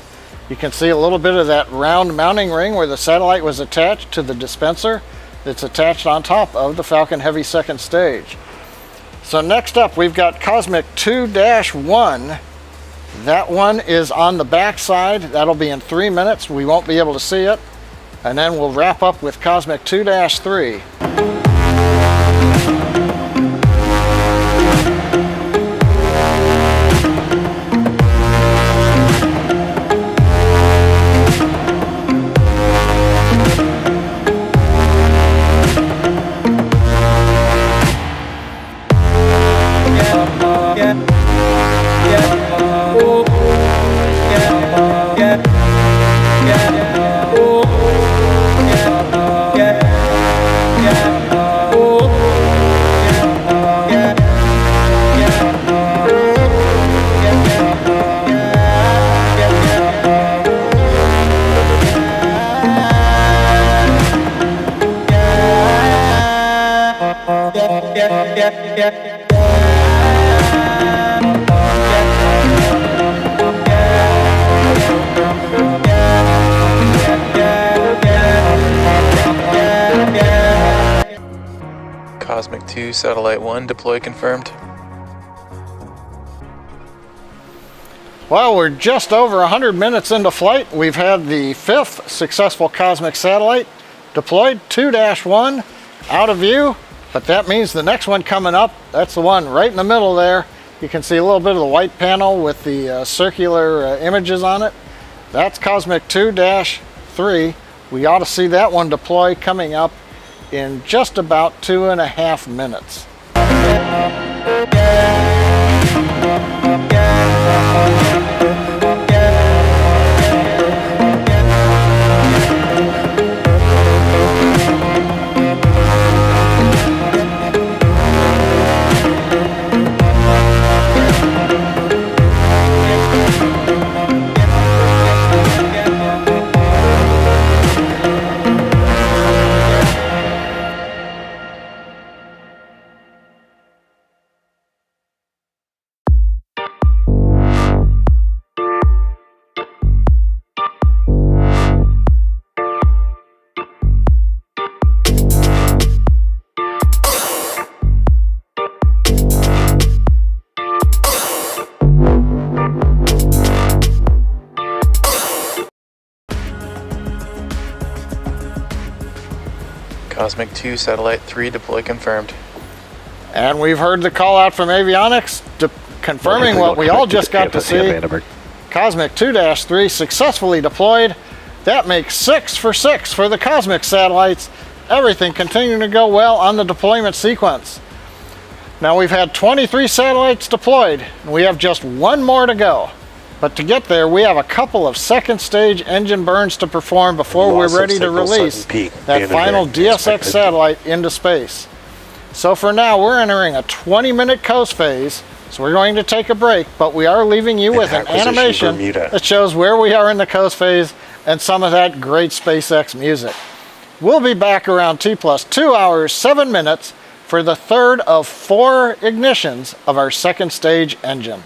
You can see a little bit of that round mounting ring where the satellite was attached to the dispenser that's attached on top of the Falcon Heavy second stage. So next up, we've got Cosmic 2-1. That one is on the back side. That'll be in 3 minutes. We won't be able to see it. And then we'll wrap up with Cosmic 2-3. Cosmic 2, Satellite 1, deploy confirmed. Well, we're just over 100 minutes into flight. We've had the 5th successful cosmic satellite deployed, 2-1, out of view, but that means the next one coming up, that's the one right in the middle there. You can see a little bit of the white panel with the circular images on it. That's Cosmic 2-3. We ought to see that one deploy coming up in just about 2.5 minutes. Cosmic 2, Satellite 3, deploy confirmed. And we've heard the call out from avionics confirming what we all just got to see. Cosmic 2-3 successfully deployed. That makes 6 for 6 for the cosmic satellites. Everything continuing to go well on the deployment sequence. Now we've had 23 satellites deployed, and we have just one more to go. But to get there, we have a couple of second stage engine burns to perform before we're ready to release that final Dsx satellite into space. So for now, we're entering a 20-minute coast phase, so we're going to take a break, but we are leaving you with an animation that shows where we are in the coast phase and some of that great SpaceX music. We'll be back around T+2 hours, 7 minutes for the third of 4 ignitions of our second stage engine.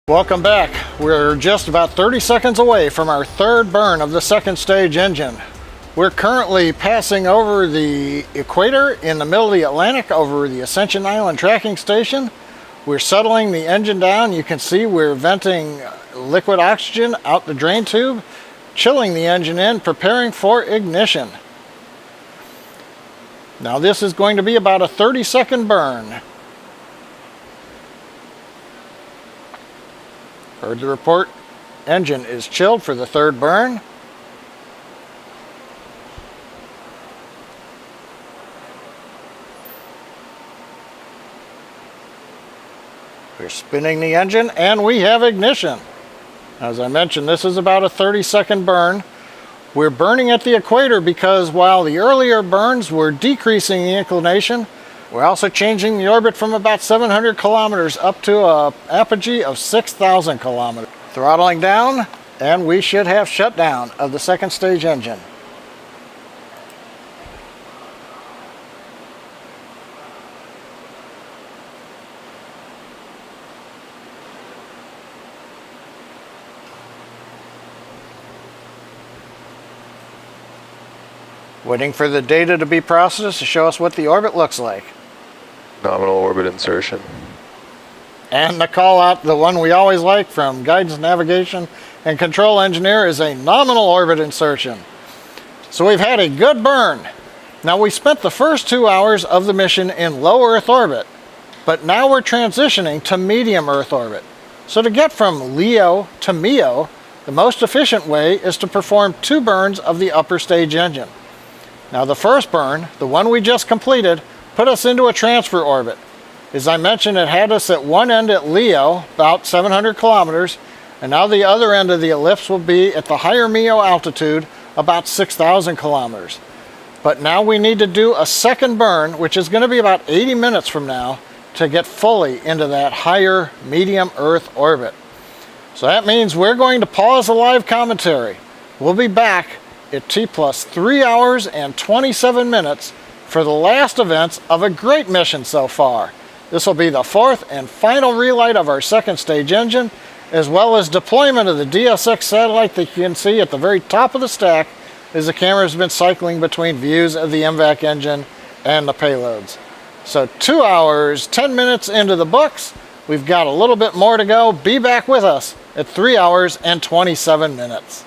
Welcome back. We're just about 30 seconds away from our third burn of the second stage engine. We're currently passing over the equator in the middle of the Atlantic over the Ascension Island tracking station. We're settling the engine down. You can see we're venting liquid oxygen out the drain tube, chilling the engine in, preparing for ignition. Now this is going to be about a 30-second burn. Heard the report. Engine is chilled for the third burn. We're spinning the engine and we have ignition. As I mentioned, this is about a 30-second burn. We're burning at the equator because while the earlier burns were decreasing the inclination, we're also changing the orbit from about 700 kilometers up to an apogee of 6,000 kilometers. Throttling down, and we should have shutdown of the second stage engine. Waiting for the data to be processed to show us what the orbit looks like. Nominal orbit insertion. And the call out, the one we always like from guidance, navigation, and control engineer, is a nominal orbit insertion. So we've had a good burn. Now we spent the first 2 hours of the mission in low Earth orbit, but now we're transitioning to medium Earth orbit. So to get from LEO to MEO, the most efficient way is to perform 2 burns of the upper stage engine. Now the first burn, the one we just completed, put us into a transfer orbit. As I mentioned, it had us at one end at LEO, about 700 kilometers, and now the other end of the ellipse will be at the higher MEO altitude, about 6,000 kilometers. But now we need to do a second burn, which is going to be about 80 minutes from now, to get fully into that higher medium Earth orbit. So that means we're going to pause the live commentary. We'll be back at T+ 3 hours and 27 minutes for the last events of a great mission so far. This will be the fourth and final relight of our second stage engine, as well as deployment of the Dsx satellite that you can see at the very top of the stack as the camera has been cycling between views of the MVAC engine and the payloads. So 2 hours, 10 minutes into the books. We've got a little bit more to go. Be back with us at 3 hours and 27 minutes.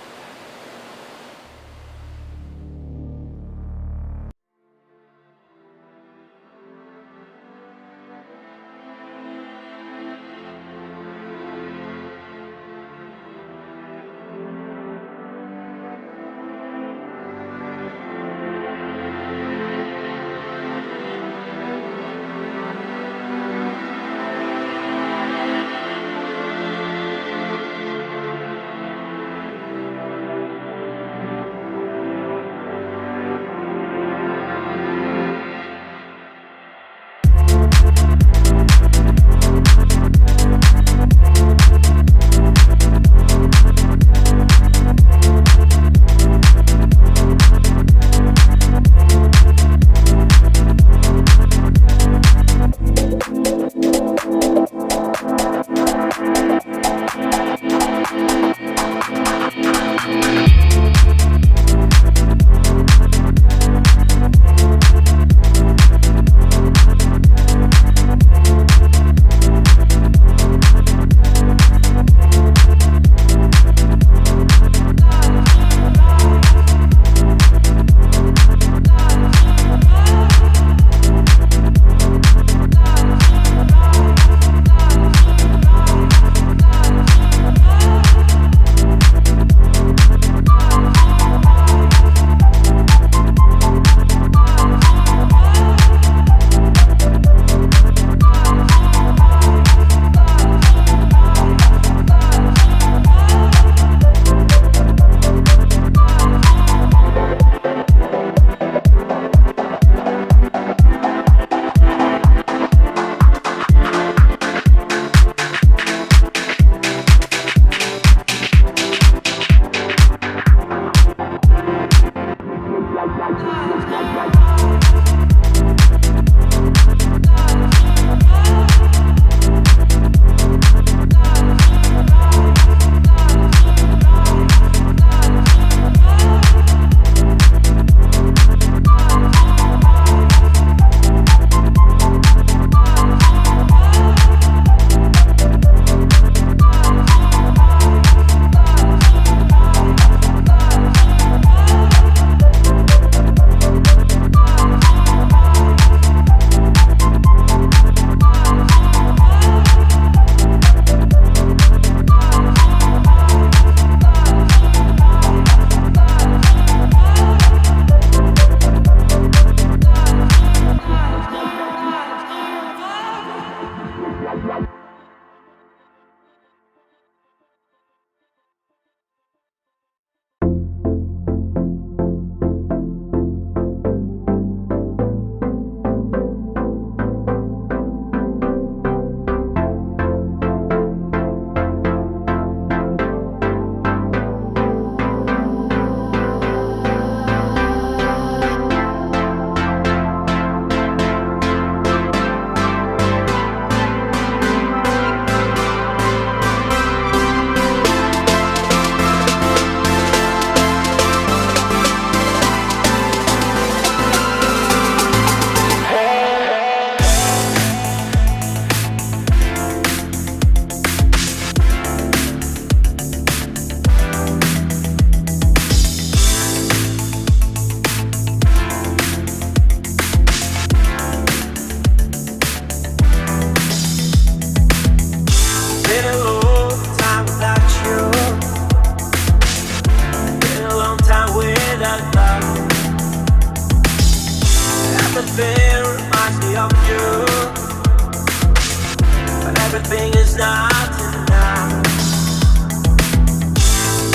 mountain now.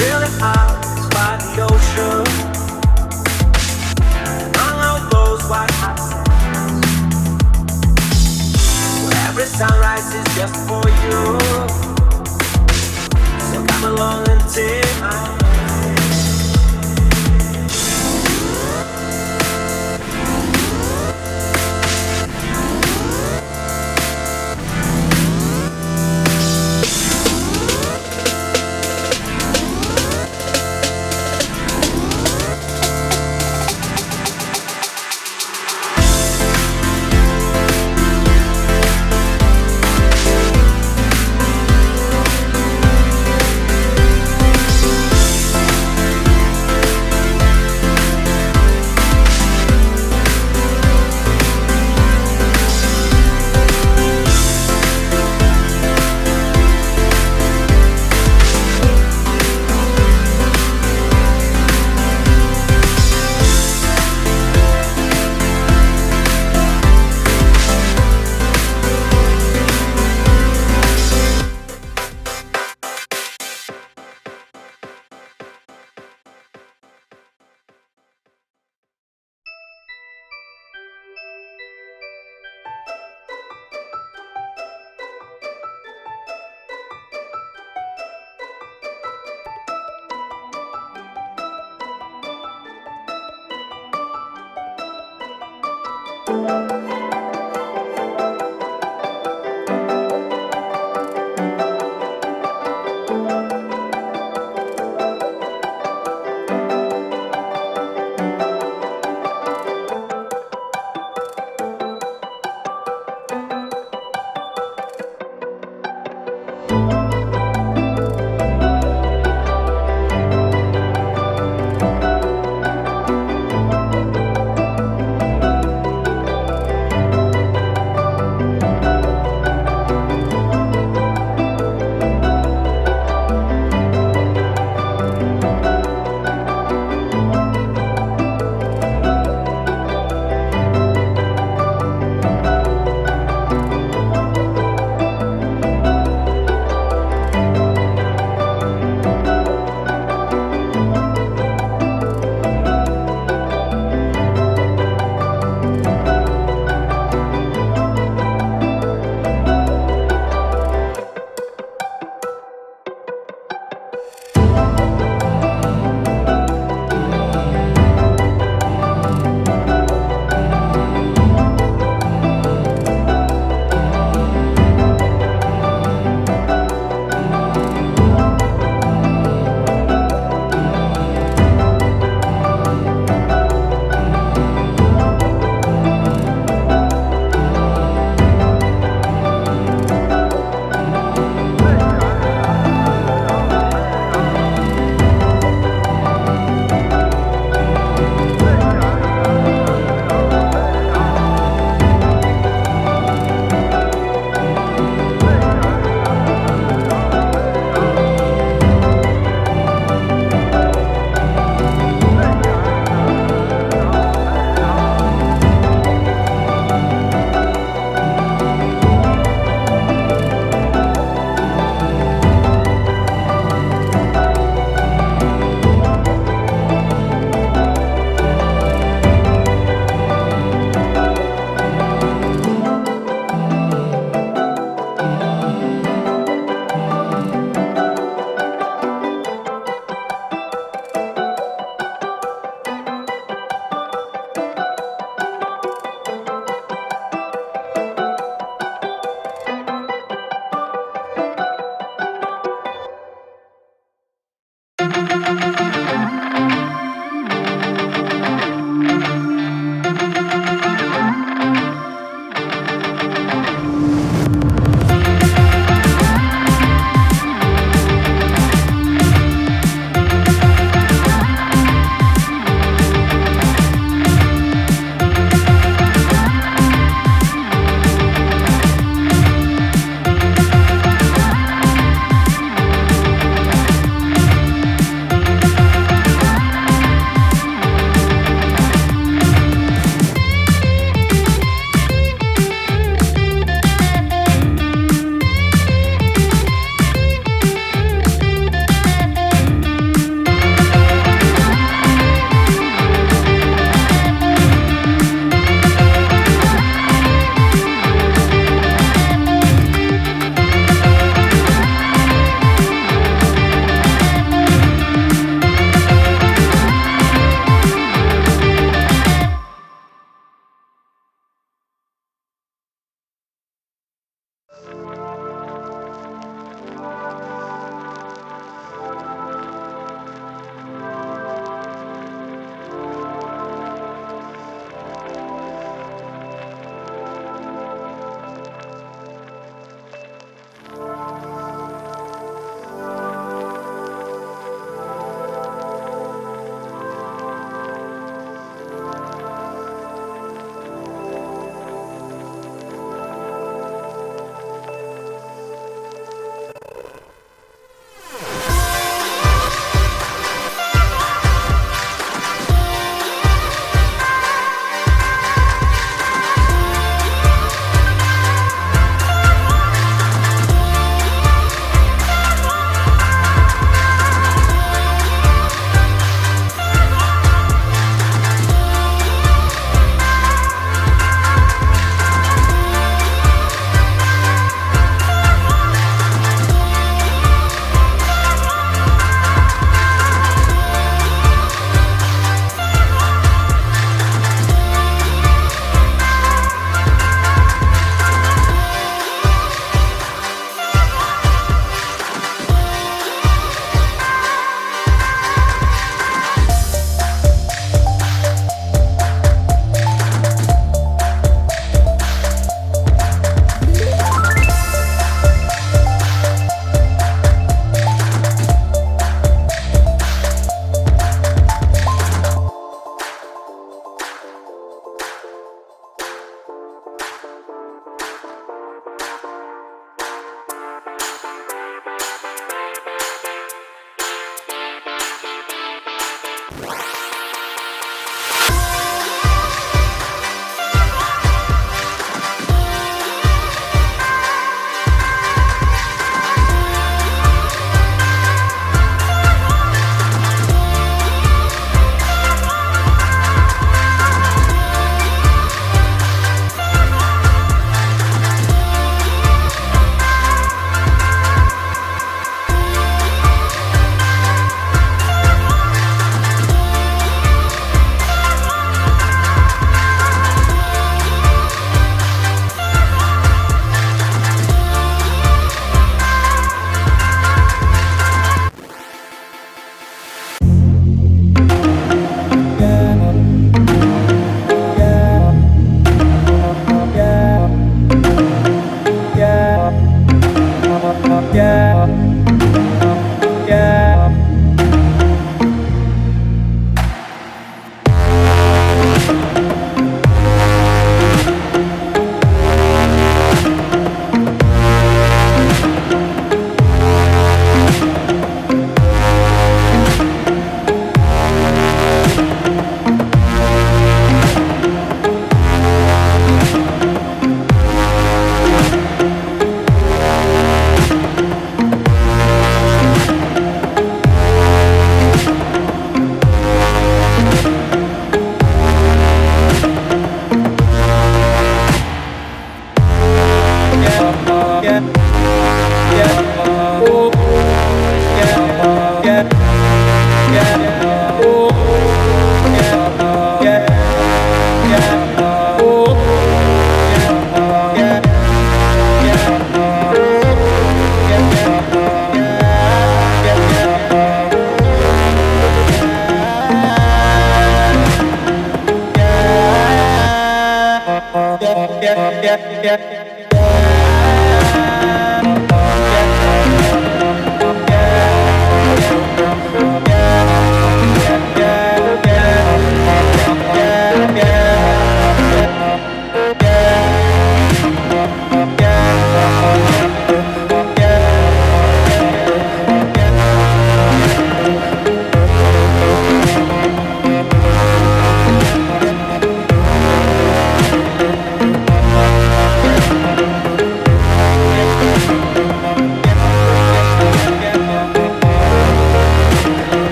Really hard by the ocean. Among all those white hot sands, where every sunrise is just for you. So come along and take my hand.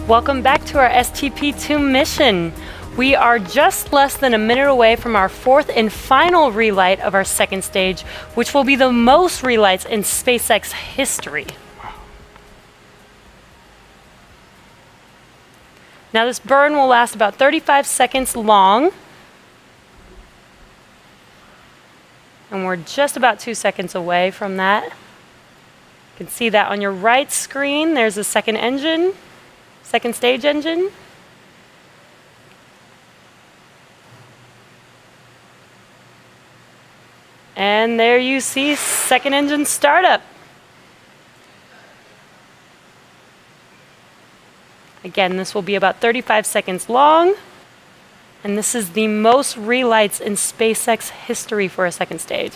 Welcome back to our STP-2 mission. We are just less than a minute away from our fourth and final relight of our second stage, which will be the most relights in SpaceX history. Now this burn will last about 35 seconds long. And we're just about 2 seconds away from that. You can see that on your right screen. There's the second engine, second stage engine. And there you see second engine startup. Again, this will be about 35 seconds long. And this is the most relights in SpaceX history for a second stage.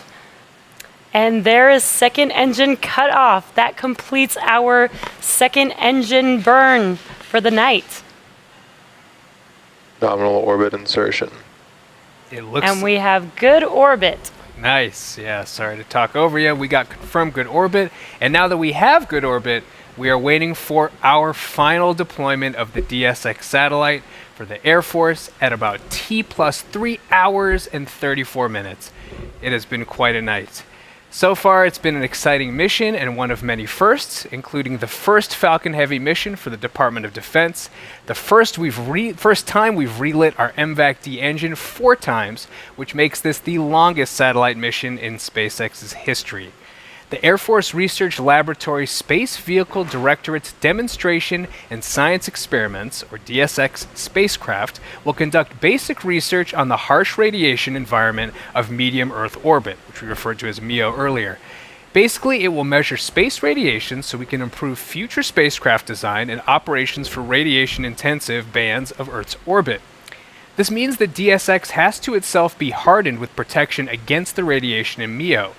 And there is second engine cut off. That completes our second engine burn for the night. Nominal orbit insertion. It looks. And we have good orbit. Nice. Yeah, sorry to talk over you. We got confirmed good orbit. And now that we have good orbit, we are waiting for our final deployment of the Dsx satellite for the Air Force at about T plus 3 hours and 34 minutes. It has been quite a night. So far, it's been an exciting mission and one of many firsts, including the first Falcon Heavy mission for the Department of Defense, the first time we've relit our MVAC-D engine 4 times, which makes this the longest satellite mission in SpaceX's history. The Air Force Research Laboratory Space Vehicle Directorate's Demonstration and Science Experiments, or DSX spacecraft, will conduct basic research on the harsh radiation environment of medium Earth orbit, which we referred to as MEO earlier. Basically, it will measure space radiation so we can improve future spacecraft design and operations for radiation-intensive bands of Earth's orbit. This means that DSX has to itself be hardened with protection against the radiation in MEO.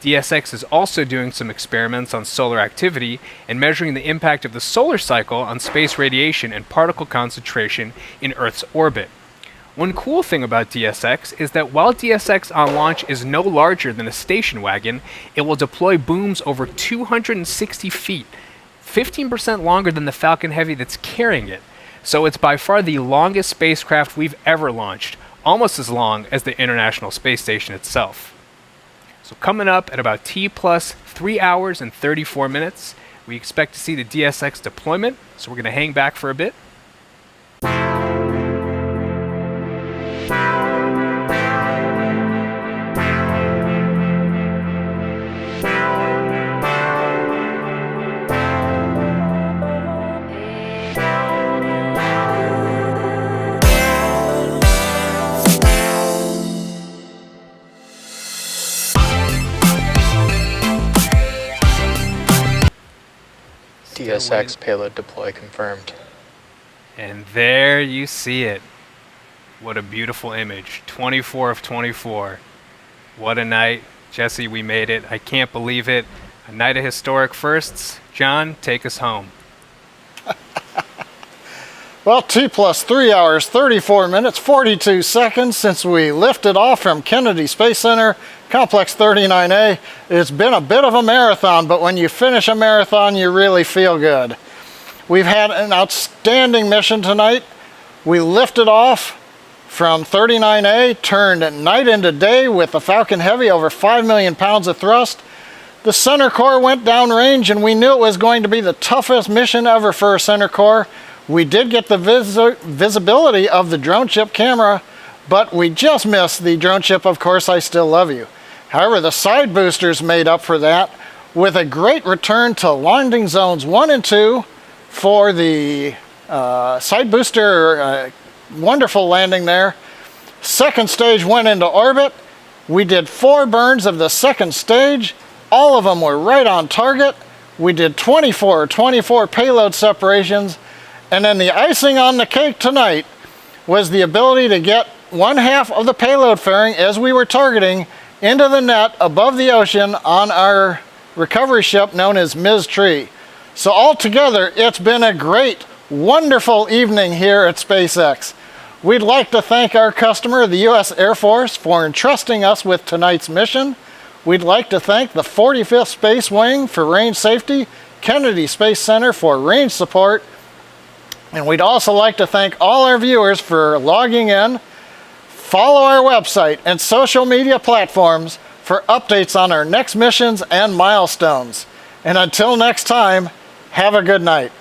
DSX is also doing some experiments on solar activity and measuring the impact of the solar cycle on space radiation and particle concentration in Earth's orbit. One cool thing about DSX is that while DSX on launch is no larger than a station wagon, it will deploy booms over 260 feet, 15% longer than the Falcon Heavy that's carrying it. So it's by far the longest spacecraft we've ever launched, almost as long as the International Space Station itself. So coming up at about T plus 3 hours and 34 minutes, we expect to see the Dsx deployment, so we're going to hang back for a bit. Dsx Payload Deploy confirmed. And there you see it. What a beautiful image. 24 of 24. What a night. Jesse, we made it. I can't believe it. A night of historic firsts. John, take us home. Well, T plus 3 hours, 34 minutes, 42 seconds since we lifted off from Kennedy Space Center, Complex 39A. It's been a bit of a marathon, but when you finish a marathon, you really feel good. We've had an outstanding mission tonight. We lifted off from 39A, turned at night into day with the Falcon Heavy, over 5 million pounds of thrust. The center core went downrange, and we knew it was going to be the toughest mission ever for a center core. We did get the visibility of the drone ship camera, but we just missed the drone ship, Of Course I Still Love You. However, the side boosters made up for that with a great return to landing zones 1 and 2 for the side booster. Wonderful landing there. Second stage went into orbit. We did 4 burns of the second stage. All of them were right on target. We did 24 payload separations. And then the icing on the cake tonight was the ability to get 1/2 of the payload fairing, as we were targeting, into the net above the ocean on our recovery ship known as Ms. Tree. So altogether, it's been a great, wonderful evening here at SpaceX. We'd like to thank our customer, the U.S. Air Force, for entrusting us with tonight's mission. We'd like to thank the 45th Space Wing for range safety, Kennedy Space Center for range support, And we'd also like to thank all our viewers for logging in. Follow our website and social media platforms for updates on our next missions and milestones. And until next time, have a good night.